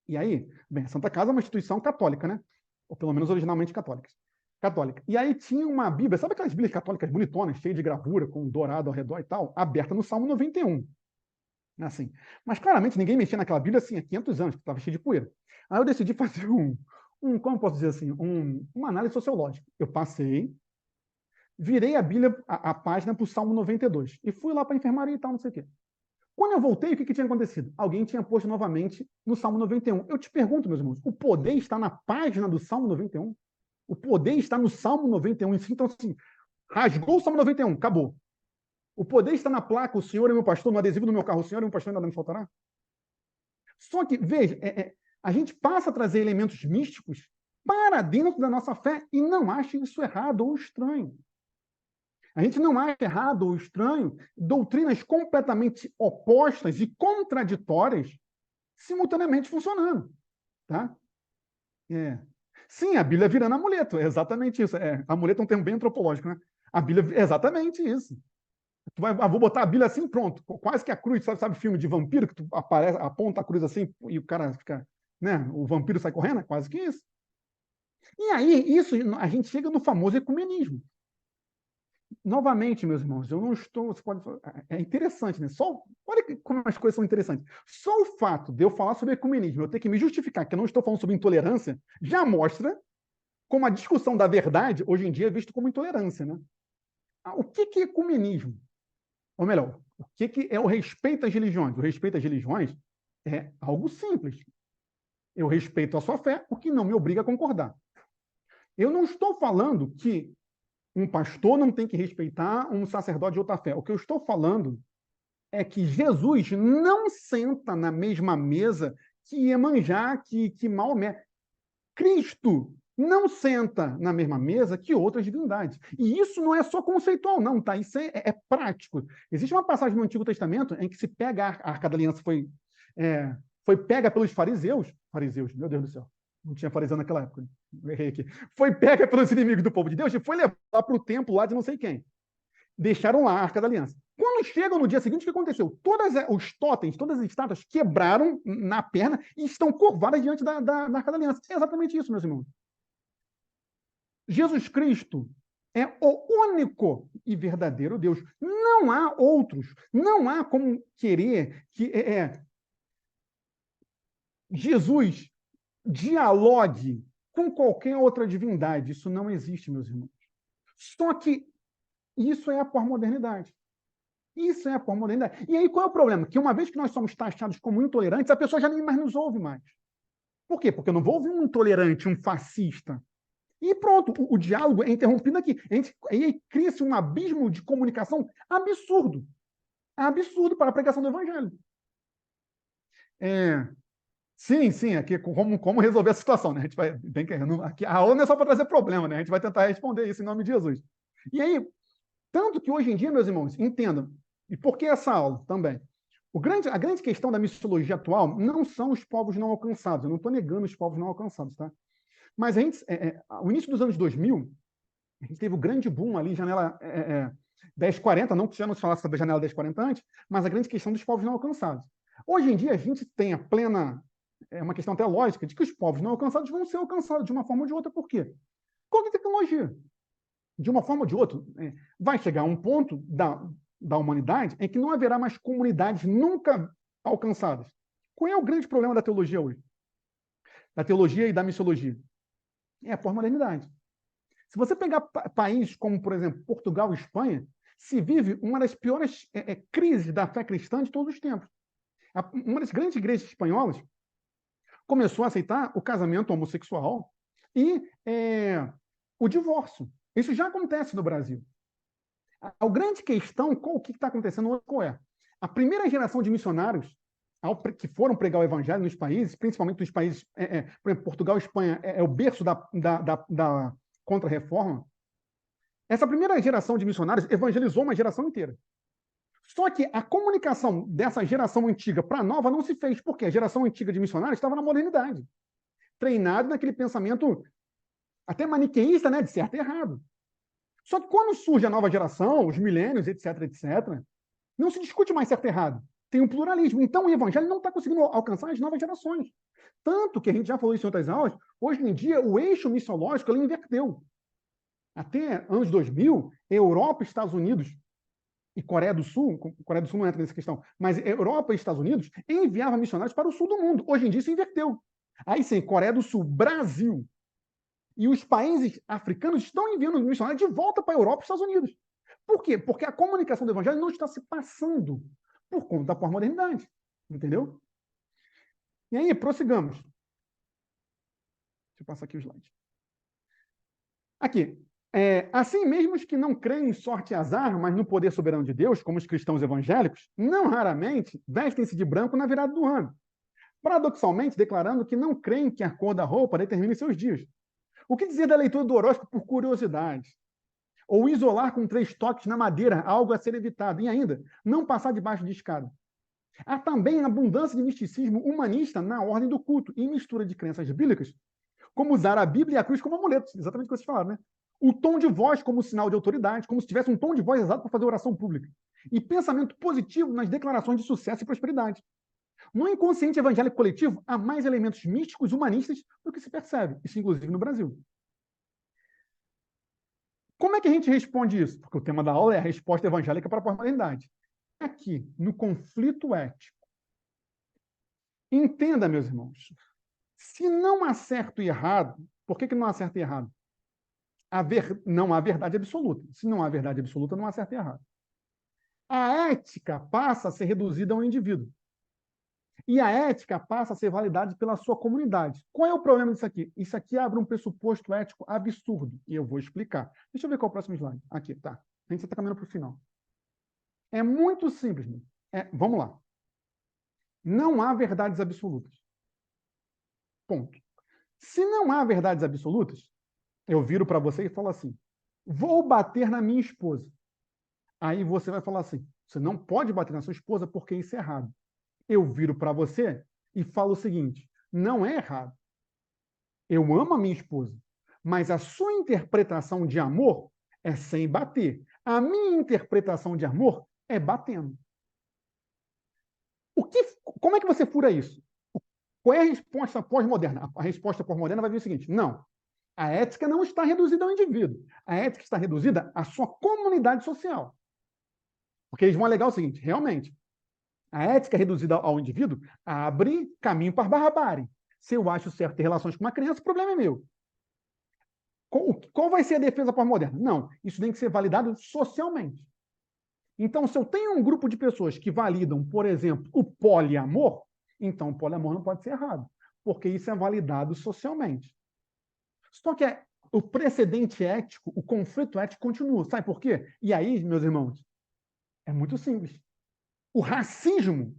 E aí, bem, a Santa Casa é uma instituição católica, né? Ou pelo menos originalmente católica. E aí tinha uma Bíblia, sabe aquelas Bíblias católicas bonitonas, cheias de gravura, com dourado ao redor e tal, aberta no Salmo 91. Assim. Mas claramente ninguém mexia naquela Bíblia assim há 500 anos, que estava cheia de poeira. Aí eu decidi fazer como eu posso dizer assim, uma análise sociológica. Eu passei, virei a Bíblia, a página para o Salmo 92, e fui lá para a enfermaria e tal, não sei o quê. Quando eu voltei, o que tinha acontecido? Alguém tinha posto novamente no Salmo 91. Eu te pergunto, meus irmãos, o poder está na página do Salmo 91? O poder está no Salmo 91 em si. Então, assim, rasgou o Salmo 91, acabou. O poder está na placa, o Senhor é meu pastor, no adesivo do meu carro, o Senhor é meu pastor, nada me faltará. Só que, veja, a gente passa a trazer elementos místicos para dentro da nossa fé e não acha isso errado ou estranho. A gente não acha errado ou estranho doutrinas completamente opostas e contraditórias simultaneamente funcionando. Tá? Sim, a Bíblia virando amuleto, é exatamente isso. Amuleto é um termo bem antropológico, né? A Bíblia é exatamente isso. Vou botar a Bíblia assim, pronto. Quase que a cruz, sabe filme de vampiro, que tu aponta a cruz assim e o cara fica, né? O vampiro sai correndo, quase que isso. E aí, isso, a gente chega no famoso ecumenismo. Novamente, meus irmãos, eu não estou. Você pode, é interessante, né? Olha como as coisas são interessantes. Só o fato de eu falar sobre ecumenismo, eu ter que me justificar que eu não estou falando sobre intolerância, já mostra como a discussão da verdade, hoje em dia, é visto como intolerância, né? O que é ecumenismo? Ou melhor, o que é o respeito às religiões? O respeito às religiões é algo simples. Eu respeito a sua fé, o que não me obriga a concordar. Eu não estou falando que um pastor não tem que respeitar um sacerdote de outra fé. O que eu estou falando é que Jesus não senta na mesma mesa que Iemanjá, que Maomé. Cristo não senta na mesma mesa que outras divindades. E isso não é só conceitual, não, tá? Isso é prático. Existe uma passagem no Antigo Testamento em que se pega a Arca da Aliança, foi pega pelos fariseus, meu Deus do céu, não tinha fariseu naquela época, errei aqui, foi pega pelos inimigos do povo de Deus e foi levar para o templo lá de não sei quem. Deixaram lá a Arca da Aliança. Quando chegam no dia seguinte, o que aconteceu? Todos os totens, todas as estátuas quebraram na perna e estão curvadas diante da Arca da Aliança. É exatamente isso, meus irmãos. Jesus Cristo é o único e verdadeiro Deus. Não há outros. Não há como querer que Jesus dialogue com qualquer outra divindade. Isso não existe, meus irmãos. Só que isso é a pós-modernidade. Isso é a pós-modernidade. E aí qual é o problema? Que uma vez que nós somos taxados como intolerantes, a pessoa já nem mais nos ouve mais. Por quê? Porque eu não vou ouvir um intolerante, um fascista. E pronto, o diálogo é interrompido aqui. Aí cria-se um abismo de comunicação absurdo. Absurdo para a pregação do evangelho. Sim, aqui como resolver a situação, né? A gente aqui, a aula não é só para trazer problema, né? A gente vai tentar responder isso em nome de Jesus. E aí, tanto que hoje em dia, meus irmãos, entendam, e por que essa aula também? A grande questão da missiologia atual não são os povos não alcançados. Eu não estou negando os povos não alcançados, tá? Mas o início dos anos 2000, a gente teve o grande boom ali, janela 1040, não que já não se falasse sobre a janela 1040 antes, mas a grande questão dos povos não alcançados. Hoje em dia, a gente tem a plena, uma questão até lógica, de que os povos não alcançados vão ser alcançados de uma forma ou de outra. Por quê? Qual é a tecnologia? De uma forma ou de outra, vai chegar a um ponto da humanidade em que não haverá mais comunidades nunca alcançadas. Qual é o grande problema da teologia hoje? Da teologia e da missiologia? É a pós-modernidade. Se você pegar países como, por exemplo, Portugal e Espanha, se vive uma das piores crises da fé cristã de todos os tempos. Uma das grandes igrejas espanholas começou a aceitar o casamento homossexual e o divórcio. Isso já acontece no Brasil. A grande questão, o que está acontecendo hoje, qual é? A primeira geração de missionários que foram pregar o evangelho nos países, principalmente nos países, por exemplo, Portugal e Espanha, é o berço da contra-reforma. Essa primeira geração de missionários evangelizou uma geração inteira. Só que a comunicação dessa geração antiga para a nova não se fez, porque a geração antiga de missionários estava na modernidade, treinado naquele pensamento até maniqueísta, né, de certo e errado. Só que quando surge a nova geração, os milênios, etc., não se discute mais certo e errado. Tem um pluralismo. Então o evangelho não está conseguindo alcançar as novas gerações. Tanto que a gente já falou isso em outras aulas, hoje em dia o eixo missiológico ele inverteu. Até anos 2000, Europa, Estados Unidos e Coreia do Sul não entra nessa questão, mas Europa e Estados Unidos enviavam missionários para o sul do mundo. Hoje em dia isso inverteu. Aí sim, Coreia do Sul, Brasil e os países africanos estão enviando missionários de volta para a Europa e Estados Unidos. Por quê? Porque a comunicação do evangelho não está se passando por conta da pós-modernidade. Entendeu? E aí, prossigamos. Deixa eu passar aqui o slide. Aqui. Assim mesmo os que não creem em sorte e azar, mas no poder soberano de Deus, como os cristãos evangélicos, não raramente vestem-se de branco na virada do ano, paradoxalmente declarando que não creem que a cor da roupa determine seus dias. O que dizer da leitura do horóscopo por curiosidade? Ou isolar com 3 toques na madeira, algo a ser evitado, e ainda, não passar debaixo de escada. Há também abundância de misticismo humanista na ordem do culto e mistura de crenças bíblicas, como usar a Bíblia e a cruz como amuletos, exatamente o que vocês falaram, né? O tom de voz como sinal de autoridade, como se tivesse um tom de voz exato para fazer oração pública. E pensamento positivo nas declarações de sucesso e prosperidade. No inconsciente evangélico coletivo, há mais elementos místicos humanistas do que se percebe, isso inclusive no Brasil. Como é que a gente responde isso? Porque o tema da aula é a resposta evangélica para a pós-modernidade. Aqui, no conflito ético. Entenda, meus irmãos, se não há certo e errado, por que não há certo e errado? Não há verdade absoluta. Se não há verdade absoluta, não há certo e errado. A ética passa a ser reduzida ao indivíduo. E a ética passa a ser validada pela sua comunidade. Qual é o problema disso aqui? Isso aqui abre um pressuposto ético absurdo. E eu vou explicar. Deixa eu ver qual é o próximo slide. Aqui, tá. A gente está caminhando para o final. É muito simples. Vamos lá. Não há verdades absolutas. Ponto. Se não há verdades absolutas, eu viro para você e falo assim, vou bater na minha esposa. Aí você vai falar assim, você não pode bater na sua esposa porque isso é errado. Eu viro para você e falo o seguinte, não é errado. Eu amo a minha esposa, mas a sua interpretação de amor é sem bater. A minha interpretação de amor é batendo. Como é que você fura isso? Qual é a resposta pós-moderna? A resposta pós-moderna vai vir o seguinte: não, a ética não está reduzida ao indivíduo. A ética está reduzida à sua comunidade social. Porque eles vão alegar o seguinte: realmente, a ética reduzida ao indivíduo abre caminho para a barbárie. Se eu acho certo ter relações com uma criança, o problema é meu. Qual vai ser a defesa pós-moderna? Não, isso tem que ser validado socialmente. Então, se eu tenho um grupo de pessoas que validam, por exemplo, o poliamor, então o poliamor não pode ser errado, porque isso é validado socialmente. Só que o precedente ético, o conflito ético continua. Sabe por quê? E aí, meus irmãos, é muito simples. O racismo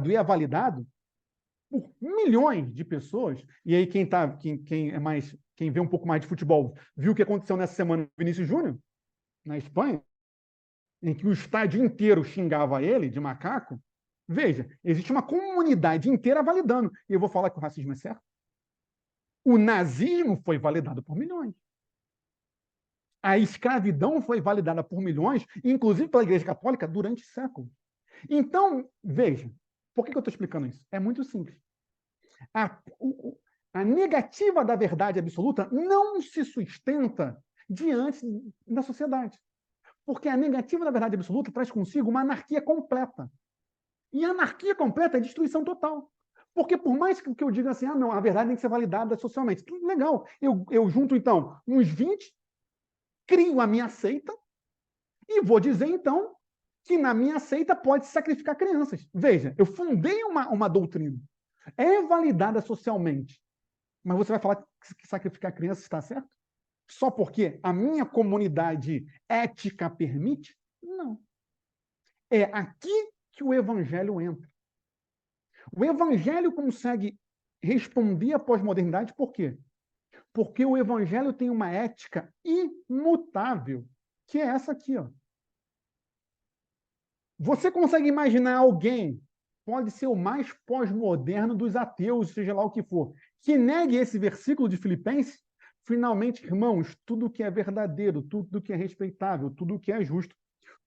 e é validado por milhões de pessoas. E aí quem vê um pouco mais de futebol, viu o que aconteceu nessa semana com Vinícius Júnior, na Espanha, em que o estádio inteiro xingava ele de macaco. Veja, existe uma comunidade inteira validando. E eu vou falar que o racismo é certo? O nazismo foi validado por milhões. A escravidão foi validada por milhões, inclusive pela Igreja Católica, durante séculos. Então, veja, por que eu estou explicando isso? É muito simples. A negativa da verdade absoluta não se sustenta diante da sociedade. Porque a negativa da verdade absoluta traz consigo uma anarquia completa. E a anarquia completa é destruição total. Porque por mais que eu diga assim, ah, não, a verdade tem que ser validada socialmente. Legal, eu junto, então, uns 20, crio a minha seita e vou dizer, então, que na minha seita pode se sacrificar crianças. Veja, eu fundei uma doutrina. É validada socialmente. Mas você vai falar que sacrificar crianças está certo? Só porque a minha comunidade ética permite? Não. É aqui que o evangelho entra. O evangelho consegue responder à pós-modernidade por quê? Porque o evangelho tem uma ética imutável, que é essa aqui, ó. Você consegue imaginar alguém, pode ser o mais pós-moderno dos ateus, seja lá o que for, que negue esse versículo de Filipenses? Finalmente, irmãos, tudo que é verdadeiro, tudo que é respeitável, tudo que é justo,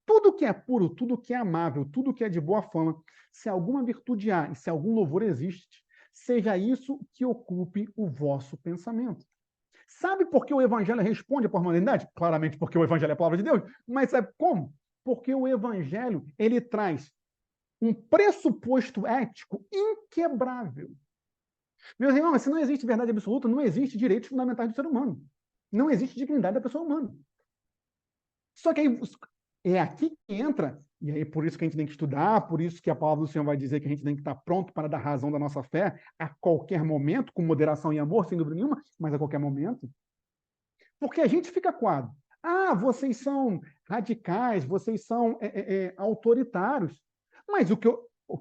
tudo que é puro, tudo que é amável, tudo que é de boa fama, se alguma virtude há e se algum louvor existe, seja isso que ocupe o vosso pensamento. Sabe por que o evangelho responde à pós-modernidade? Claramente porque o evangelho é a palavra de Deus, mas sabe como? Porque o evangelho, ele traz um pressuposto ético inquebrável. Meus irmãos, se não existe verdade absoluta, não existe direitos fundamentais do ser humano. Não existe dignidade da pessoa humana. Só que aí é aqui que entra, e aí por isso que a gente tem que estudar, por isso que a palavra do Senhor vai dizer que a gente tem que estar pronto para dar razão da nossa fé a qualquer momento, com moderação e amor, sem dúvida nenhuma, mas a qualquer momento. Porque a gente fica coado. Ah, vocês são radicais, vocês são autoritários. Mas o que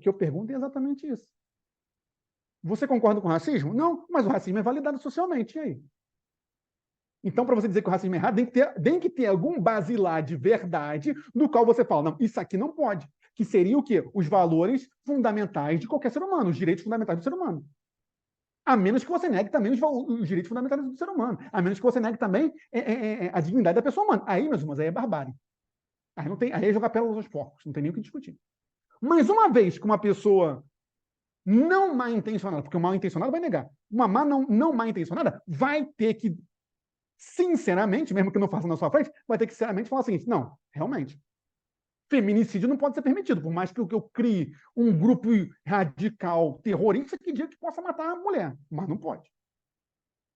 eu pergunto é exatamente isso. Você concorda com o racismo? Não, mas o racismo é validado socialmente. E aí? Então, para você dizer que o racismo é errado, tem que ter algum basilar de verdade no qual você fala, não, isso aqui não pode. Que seria o quê? Os valores fundamentais de qualquer ser humano, os direitos fundamentais do ser humano. A menos que você negue também os direitos fundamentais do ser humano. A menos que você negue também a dignidade da pessoa humana. Aí, meus irmãos, aí é barbárie. Aí é jogar pérolas aos porcos, não tem nem o que discutir. Mas uma vez que uma pessoa não mal intencionada, porque o mal intencionado vai negar, uma não mal intencionada vai ter que, sinceramente, mesmo que não faça na sua frente, vai ter que sinceramente falar o seguinte: não, realmente, feminicídio não pode ser permitido, por mais que eu crie um grupo radical terrorista que diga que possa matar a mulher, mas não pode.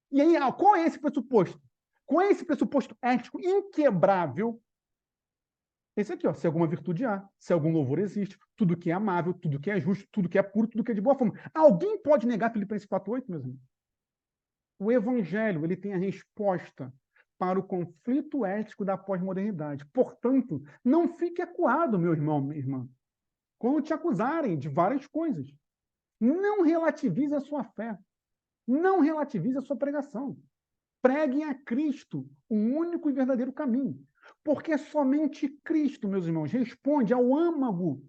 E aí, qual é esse pressuposto? Qual é esse pressuposto ético inquebrável? Esse aqui, ó, se alguma virtude há, se algum louvor existe, tudo que é amável, tudo que é justo, tudo que é puro, tudo que é de boa forma. Alguém pode negar Filipenses 4:8, meus irmãos? O evangelho, ele tem a resposta para o conflito ético da pós-modernidade. Portanto, não fique acuado, meu irmão, minha irmã, quando te acusarem de várias coisas. Não relativize a sua fé. Não relativize a sua pregação. Preguem a Cristo, o único e verdadeiro caminho. Porque somente Cristo, meus irmãos, responde ao âmago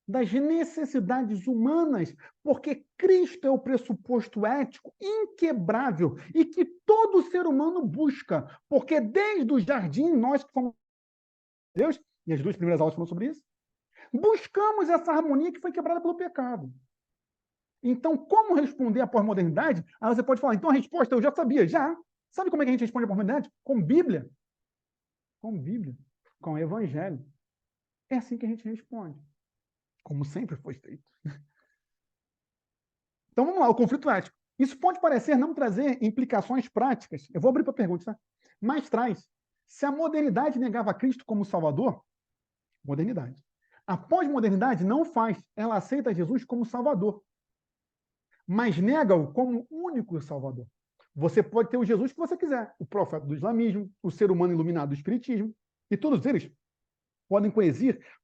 das necessidades humanas, porque Cristo é o pressuposto ético inquebrável e que todo ser humano busca, porque desde o jardim, nós que fomos Deus, e as duas primeiras aulas falam sobre isso, buscamos essa harmonia que foi quebrada pelo pecado. Então, como responder à pós-modernidade? Aí você pode falar, então a resposta eu já sabia, já. Sabe como é que a gente responde à pós-modernidade? Com Bíblia. Com Bíblia. Com Evangelho. É assim que a gente responde. Como sempre foi feito. Então vamos lá, o conflito ético. Isso pode parecer não trazer implicações práticas. Eu vou abrir para perguntas, tá? Mas traz. Se a modernidade negava Cristo como Salvador, modernidade. A pós-modernidade não faz. Ela aceita Jesus como Salvador, mas nega-o como único Salvador. Você pode ter o Jesus que você quiser, o profeta do islamismo, o ser humano iluminado do espiritismo, e todos eles podem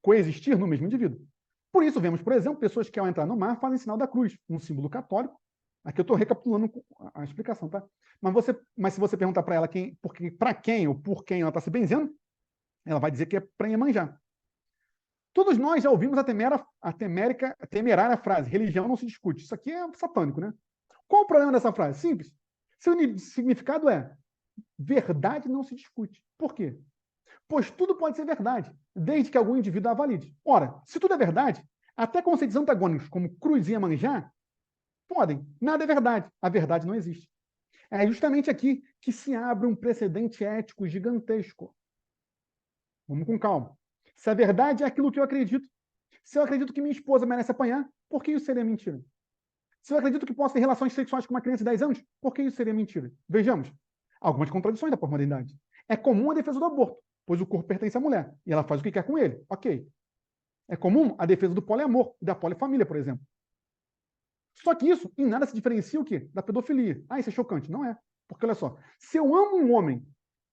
coexistir no mesmo indivíduo. Por isso, vemos, por exemplo, pessoas que ao entrar no mar fazem sinal da cruz, um símbolo católico. Aqui eu estou recapitulando a explicação, tá? Mas se você perguntar para ela para quem ou por quem ela está se benzendo, ela vai dizer que é para Iemanjá. Todos nós já ouvimos a temerária frase, religião não se discute. Isso aqui é satânico, né? Qual o problema dessa frase? Simples. Seu significado é, verdade não se discute. Por quê? Pois tudo pode ser verdade, desde que algum indivíduo a valide. Ora, se tudo é verdade, até conceitos antagônicos como cruz e Iemanjá podem. Nada é verdade. A verdade não existe. É justamente aqui que se abre um precedente ético gigantesco. Vamos com calma. Se a verdade é aquilo que eu acredito, se eu acredito que minha esposa merece apanhar, por que isso seria mentira? Se eu acredito que posso ter relações sexuais com uma criança de 10 anos, por que isso seria mentira? Vejamos. Algumas contradições da pós-modernidade. É comum a defesa do aborto, pois o corpo pertence à mulher e ela faz o que quer com ele. Ok. É comum a defesa do poliamor e da polifamília, por exemplo. Só que isso em nada se diferencia o quê? Da pedofilia. Ah, isso é chocante. Não é. Porque olha só, se eu amo um homem,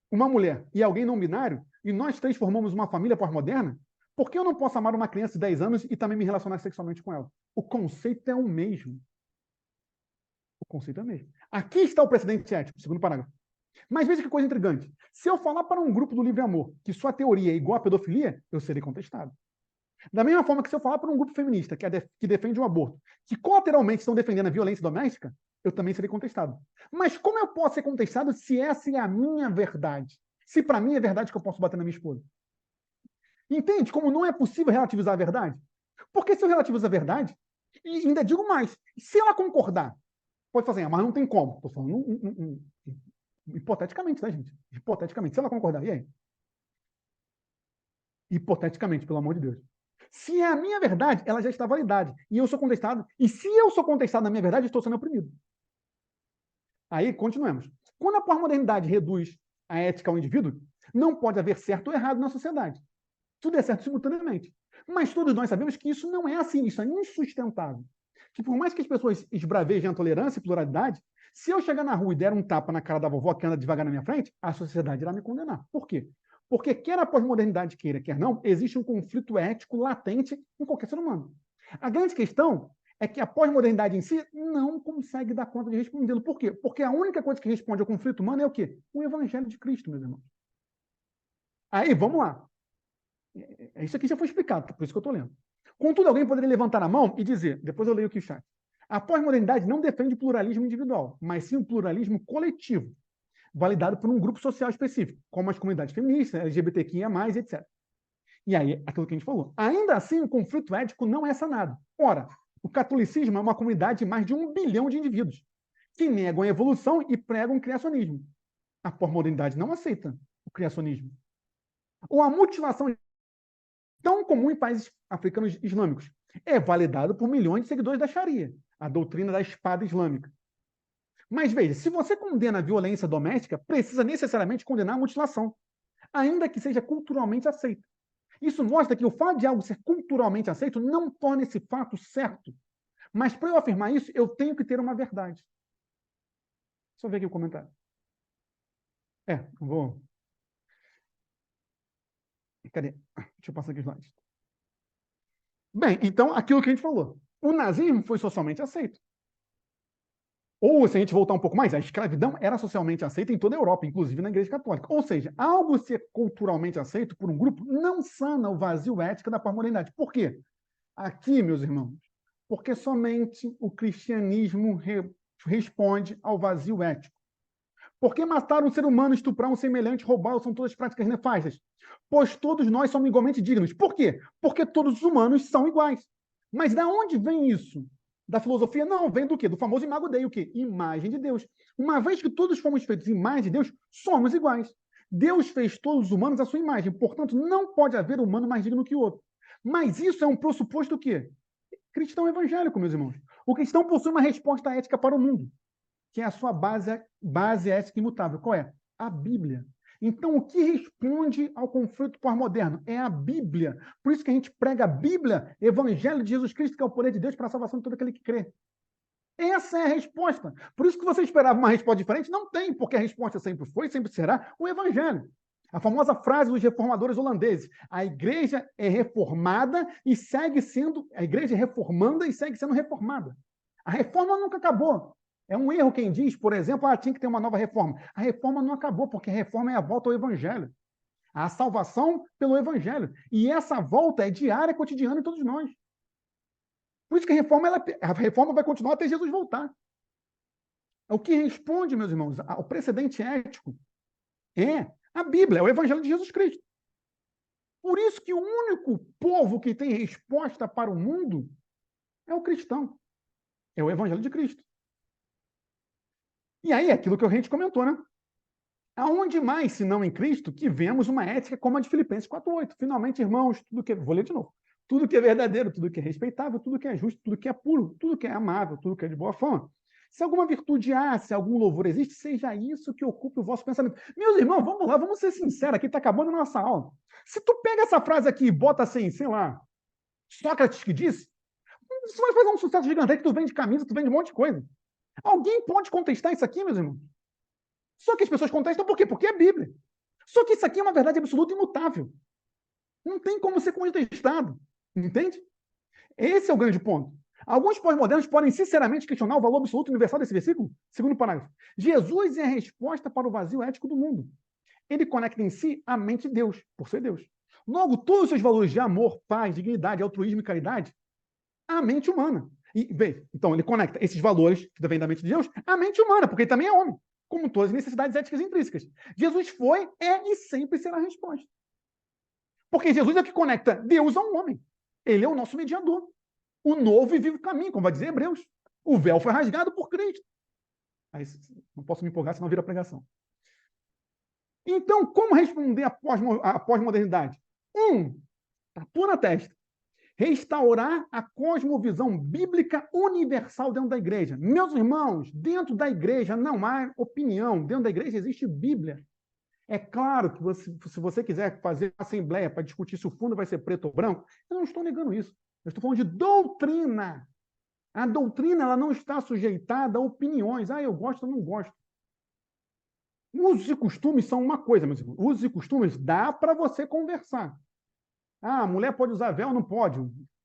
uma mulher e alguém não binário, e nós três formamos uma família pós-moderna, por que eu não posso amar uma criança de 10 anos e também me relacionar sexualmente com ela? O conceito é o mesmo. O conceito é o mesmo. Aqui está o precedente ético, segundo parágrafo. Mas veja que coisa intrigante. Se eu falar para um grupo do livre amor que sua teoria é igual à pedofilia, eu serei contestado. Da mesma forma que se eu falar para um grupo feminista que defende o aborto, que colateralmente estão defendendo a violência doméstica, eu também serei contestado. Mas como eu posso ser contestado se essa é a minha verdade? Se para mim é verdade que eu posso bater na minha esposa? Entende como não é possível relativizar a verdade? Porque se eu relativizo a verdade, e ainda digo mais, se ela concordar, pode fazer, mas não tem como. Estou falando hipoteticamente, tá, gente? Hipoteticamente. Se ela concordar, e aí? Hipoteticamente, pelo amor de Deus. Se é a minha verdade, ela já está validada. E eu sou contestado. E se eu sou contestado na minha verdade, estou sendo oprimido. Aí, continuemos. Quando a pós-modernidade reduz a ética ao indivíduo, não pode haver certo ou errado na sociedade. Tudo é certo simultaneamente. Mas todos nós sabemos que isso não é assim, isso é insustentável. Que por mais que as pessoas esbravejem a tolerância e pluralidade, se eu chegar na rua e der um tapa na cara da vovó que anda devagar na minha frente, a sociedade irá me condenar. Por quê? Porque quer a pós-modernidade queira, quer não, existe um conflito ético latente em qualquer ser humano. A grande questão é que a pós-modernidade em si não consegue dar conta de respondê-lo. Por quê? Porque a única coisa que responde ao conflito humano é o quê? O Evangelho de Cristo, meus irmãos. Aí, vamos lá. Isso aqui já foi explicado, por isso que eu estou lendo. Contudo, alguém poderia levantar a mão e dizer, depois eu leio aqui o chat, a pós-modernidade não defende o pluralismo individual, mas sim o pluralismo coletivo, validado por um grupo social específico, como as comunidades feministas, LGBTQIA+, etc. E aí, aquilo que a gente falou. Ainda assim, o conflito ético não é sanado. Ora, o catolicismo é uma comunidade de mais de 1 bilhão de indivíduos que negam a evolução e pregam o criacionismo. A pós-modernidade não aceita o criacionismo. Ou a mutilação tão comum em países africanos islâmicos. É validado por milhões de seguidores da Sharia, a doutrina da espada islâmica. Mas veja, se você condena a violência doméstica, precisa necessariamente condenar a mutilação, ainda que seja culturalmente aceito. Isso mostra que o fato de algo ser culturalmente aceito não torna esse fato certo. Mas para eu afirmar isso, eu tenho que ter uma verdade. Deixa eu ver aqui o comentário. Vou. Cadê? Deixa eu passar aqui os slides. Bem, então, aquilo que a gente falou. O nazismo foi socialmente aceito. Ou, se a gente voltar um pouco mais, a escravidão era socialmente aceita em toda a Europa, inclusive na Igreja Católica. Ou seja, algo ser culturalmente aceito por um grupo não sana o vazio ético da pós-modernidade. Por quê? Aqui, meus irmãos, porque somente o cristianismo responde ao vazio ético. Por que matar um ser humano, estuprar um semelhante, roubar, são todas práticas nefastas? Pois todos nós somos igualmente dignos. Por quê? Porque todos os humanos são iguais. Mas da onde vem isso? Da filosofia? Não, vem do quê? Do famoso imago Dei, o quê? Imagem de Deus. Uma vez que todos fomos feitos em imagem de Deus, somos iguais. Deus fez todos os humanos à sua imagem, portanto, não pode haver humano mais digno que o outro. Mas isso é um pressuposto do quê? Cristão evangélico, meus irmãos. O cristão possui uma resposta ética para o mundo, que é a sua base ética imutável. Qual é? A Bíblia. Então, o que responde ao conflito pós-moderno? É a Bíblia. Por isso que a gente prega a Bíblia, Evangelho de Jesus Cristo, que é o poder de Deus para a salvação de todo aquele que crê. Essa é a resposta. Por isso que você esperava uma resposta diferente? Não tem, porque a resposta sempre foi, sempre será o Evangelho. A famosa frase dos reformadores holandeses: a igreja é reformada e segue sendo, a igreja é reformanda e segue sendo reformada. A reforma nunca acabou. É um erro quem diz, por exemplo, tinha que ter uma nova reforma. A reforma não acabou, porque a reforma é a volta ao Evangelho. A salvação pelo Evangelho. E essa volta é diária, cotidiana em todos nós. Por isso que a reforma vai continuar até Jesus voltar. O que responde, meus irmãos, ao precedente ético é a Bíblia, é o Evangelho de Jesus Cristo. Por isso que o único povo que tem resposta para o mundo é o cristão. É o Evangelho de Cristo. E aí, aquilo que a gente comentou, né? Aonde mais, se não em Cristo, que vemos uma ética como a de Filipenses 4:8? Finalmente, irmãos, tudo que vou ler de novo. Tudo que é verdadeiro, tudo que é respeitável, tudo que é justo, tudo que é puro, tudo que é amável, tudo que é de boa fama. Se alguma virtude há, se algum louvor existe, seja isso que ocupe o vosso pensamento. Meus irmãos, vamos lá, vamos ser sinceros, aqui está acabando a nossa aula. Se tu pega essa frase aqui e bota assim, sei lá, Sócrates que disse, você vai fazer um sucesso gigantesco, tu vende camisa, tu vende um monte de coisa. Alguém pode contestar isso aqui, meus irmãos? Só que as pessoas contestam por quê? Porque é Bíblia. Só que isso aqui é uma verdade absoluta e imutável. Não tem como ser contestado. Entende? Esse é o grande ponto. Alguns pós-modernos podem sinceramente questionar o valor absoluto universal desse versículo. Segundo parágrafo. Jesus é a resposta para o vazio ético do mundo. Ele conecta em si a mente de Deus, por ser Deus. Logo, todos os seus valores de amor, paz, dignidade, altruísmo e caridade à mente humana. E, bem, então ele conecta esses valores que vêm da mente de Deus à mente humana, porque ele também é homem, como todas as necessidades éticas intrínsecas. Jesus foi, é e sempre será a resposta. Porque Jesus é o que conecta Deus ao homem. Ele é o nosso mediador. O novo e vivo caminho, como vai dizer Hebreus. O véu foi rasgado por Cristo. Aí, não posso me empolgar, senão vira pregação. Então, como responder à pós-modernidade? Tatu na testa. Restaurar a cosmovisão bíblica universal dentro da igreja. Meus irmãos, dentro da igreja não há opinião. Dentro da igreja existe Bíblia. É claro que se você quiser fazer uma assembleia para discutir se o fundo vai ser preto ou branco, eu não estou negando isso. Eu estou falando de doutrina. A doutrina ela não está sujeitada a opiniões. Eu gosto ou não gosto. Usos e costumes são uma coisa, meus irmãos. Usos e costumes dá para você conversar. A mulher pode usar véu ou não pode?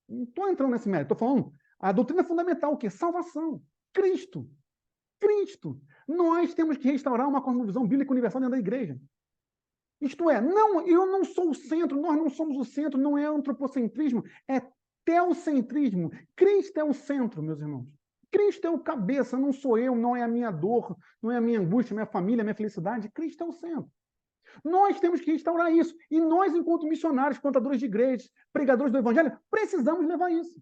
Não estou entrando nesse mérito. Estou falando a doutrina fundamental, o quê? Salvação. Cristo. Cristo. Nós temos que restaurar uma cosmovisão bíblica universal dentro da igreja. Isto é, não, eu não sou o centro, nós não somos o centro, não é antropocentrismo, é teocentrismo. Cristo é o centro, meus irmãos. Cristo é o cabeça, não sou eu, não é a minha dor, não é a minha angústia, minha família, minha felicidade. Cristo é o centro. Nós temos que restaurar isso. E nós, enquanto missionários, plantadores de igrejas, pregadores do evangelho, precisamos levar isso.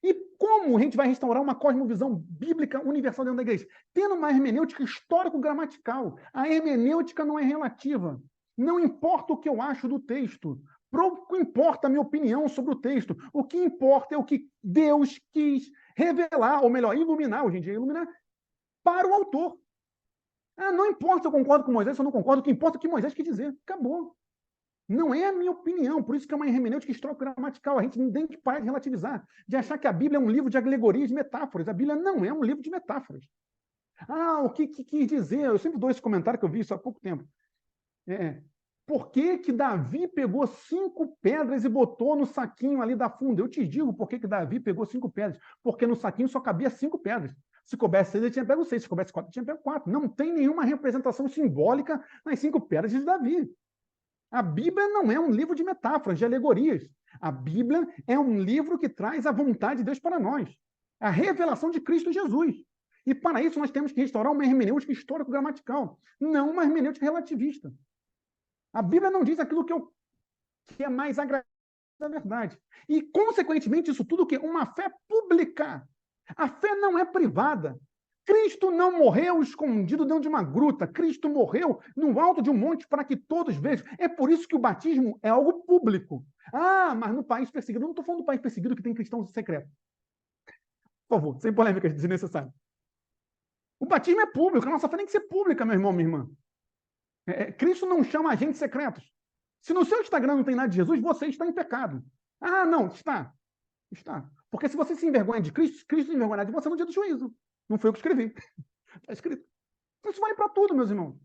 E como a gente vai restaurar uma cosmovisão bíblica universal dentro da igreja? Tendo uma hermenêutica histórico-gramatical. A hermenêutica não é relativa. Não importa o que eu acho do texto. Pouco importa a minha opinião sobre o texto. O que importa é o que Deus quis revelar, ou melhor, iluminar, hoje em dia iluminar, para o autor. Não importa se eu concordo com Moisés ou não concordo, o que importa é o que Moisés quer dizer. Acabou. Não é a minha opinião, por isso que é uma hermenêutica histórico-gramatical. A gente não tem que parar de relativizar, de achar que a Bíblia é um livro de alegorias, de metáforas. A Bíblia não é um livro de metáforas. O que quis dizer? Eu sempre dou esse comentário que eu vi isso há pouco tempo. Por que Davi pegou 5 pedras e botou no saquinho ali da funda? Eu te digo por que Davi pegou 5 pedras. Porque no saquinho só cabia 5 pedras. Se coubesse 6, ele tinha pego 6. Se coubesse 4, ele tinha pego 4. Não tem nenhuma representação simbólica nas 5 pedras de Davi. A Bíblia não é um livro de metáforas, de alegorias. A Bíblia é um livro que traz a vontade de Deus para nós. A revelação de Cristo Jesus. E para isso nós temos que restaurar uma hermenêutica histórico-gramatical, não uma hermenêutica relativista. A Bíblia não diz aquilo que é mais agradável da verdade. E, consequentemente, isso tudo que uma fé pública. A fé não é privada. Cristo não morreu escondido dentro de uma gruta. Cristo morreu no alto de um monte para que todos vejam. É por isso que o batismo é algo público. Ah, mas no país perseguido. Eu não estou falando do país perseguido que tem cristãos secretos. Por favor, sem polêmicas desnecessárias. O batismo é público. A nossa fé tem que ser pública, meu irmão, minha irmã. Cristo não chama agentes secretos. Se no seu Instagram não tem nada de Jesus, você está em pecado. Ah, não, está. Está. Porque se você se envergonha de Cristo, Cristo se envergonha de você no dia do juízo. Não foi eu que escrevi. Está escrito. Isso vale para tudo, meus irmãos.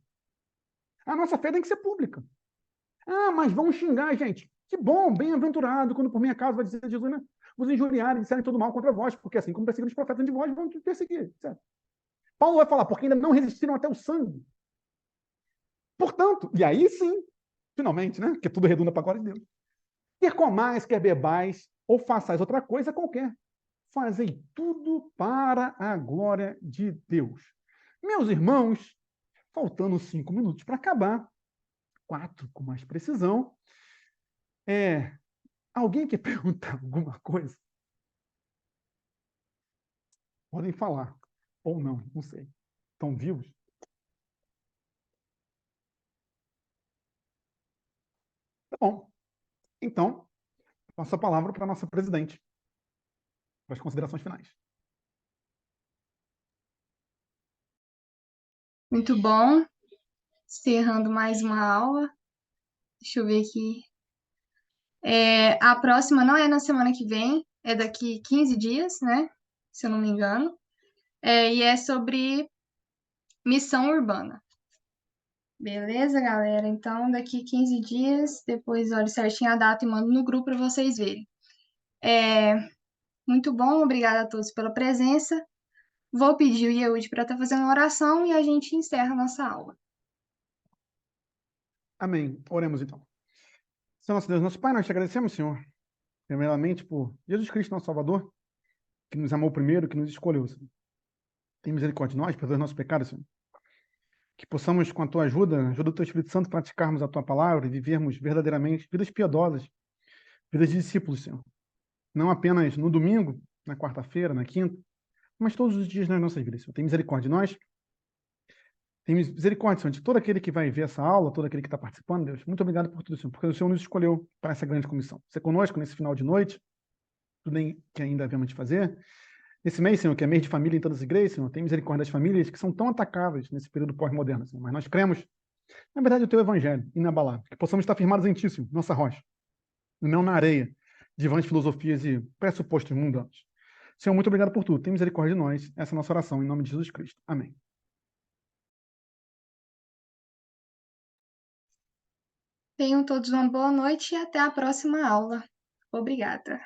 A nossa fé tem que ser pública. Ah, mas vão xingar, gente. Que bom, bem-aventurado, quando por minha causa vai dizer Jesus, né? Vos injuriarem, disserem todo mal contra vós, porque assim como perseguiram os profetas de vós, vão te perseguir. Certo? Paulo vai falar, porque ainda não resistiram até o sangue. Portanto, e aí sim, finalmente, né? Porque tudo redunda para a glória de Deus. Quer comais, quer bebais, ou façais outra coisa qualquer. Fazei tudo para a glória de Deus. Meus irmãos, faltando 5 minutos para acabar, 4 com mais precisão, alguém quer perguntar alguma coisa? Podem falar. Ou não, não sei. Estão vivos? Tá bom. Então, passo a palavra para a nossa presidente, para as considerações finais. Muito bom. Encerrando mais uma aula. Deixa eu ver aqui. A próxima não é na semana que vem, é daqui 15 dias, né? Se eu não me engano. E é sobre missão urbana. Beleza, galera? Então, daqui 15 dias, depois olho certinho a data e mando no grupo para vocês verem. Muito bom, obrigada a todos pela presença. Vou pedir o Yehud para estar fazendo uma oração e a gente encerra a nossa aula. Amém. Oremos então. Senhor nosso Deus, nosso Pai, nós te agradecemos, Senhor, primeiramente por Jesus Cristo, nosso Salvador, que nos amou primeiro, que nos escolheu, Senhor. Tem misericórdia de nós, perdoa os nossos pecados, Senhor. Que possamos, com a tua ajuda do teu Espírito Santo, praticarmos a tua palavra e vivermos verdadeiramente vidas piedosas, vidas de discípulos, Senhor. Não apenas no domingo, na quarta-feira, na quinta, mas todos os dias nas nossas vidas, Senhor. Tem misericórdia de nós. Tem misericórdia, Senhor, de todo aquele que vai ver essa aula, todo aquele que está participando, Deus. Muito obrigado por tudo, Senhor, porque o Senhor nos escolheu para essa grande comissão. Ser conosco nesse final de noite, tudo que ainda havemos de fazer. Esse mês, Senhor, que é mês de família em todas as igrejas, Senhor, tem misericórdia das famílias que são tão atacadas nesse período pós-moderno, Senhor. Mas nós cremos, na verdade, o teu evangelho, inabalável. Que possamos estar firmados em ti, Senhor, nossa rocha, e não na areia de vãs filosofias e pressupostos mundanos. Senhor, muito obrigado por tudo. Tem misericórdia de nós. Essa é a nossa oração, em nome de Jesus Cristo. Amém. Tenham todos uma boa noite e até a próxima aula. Obrigada.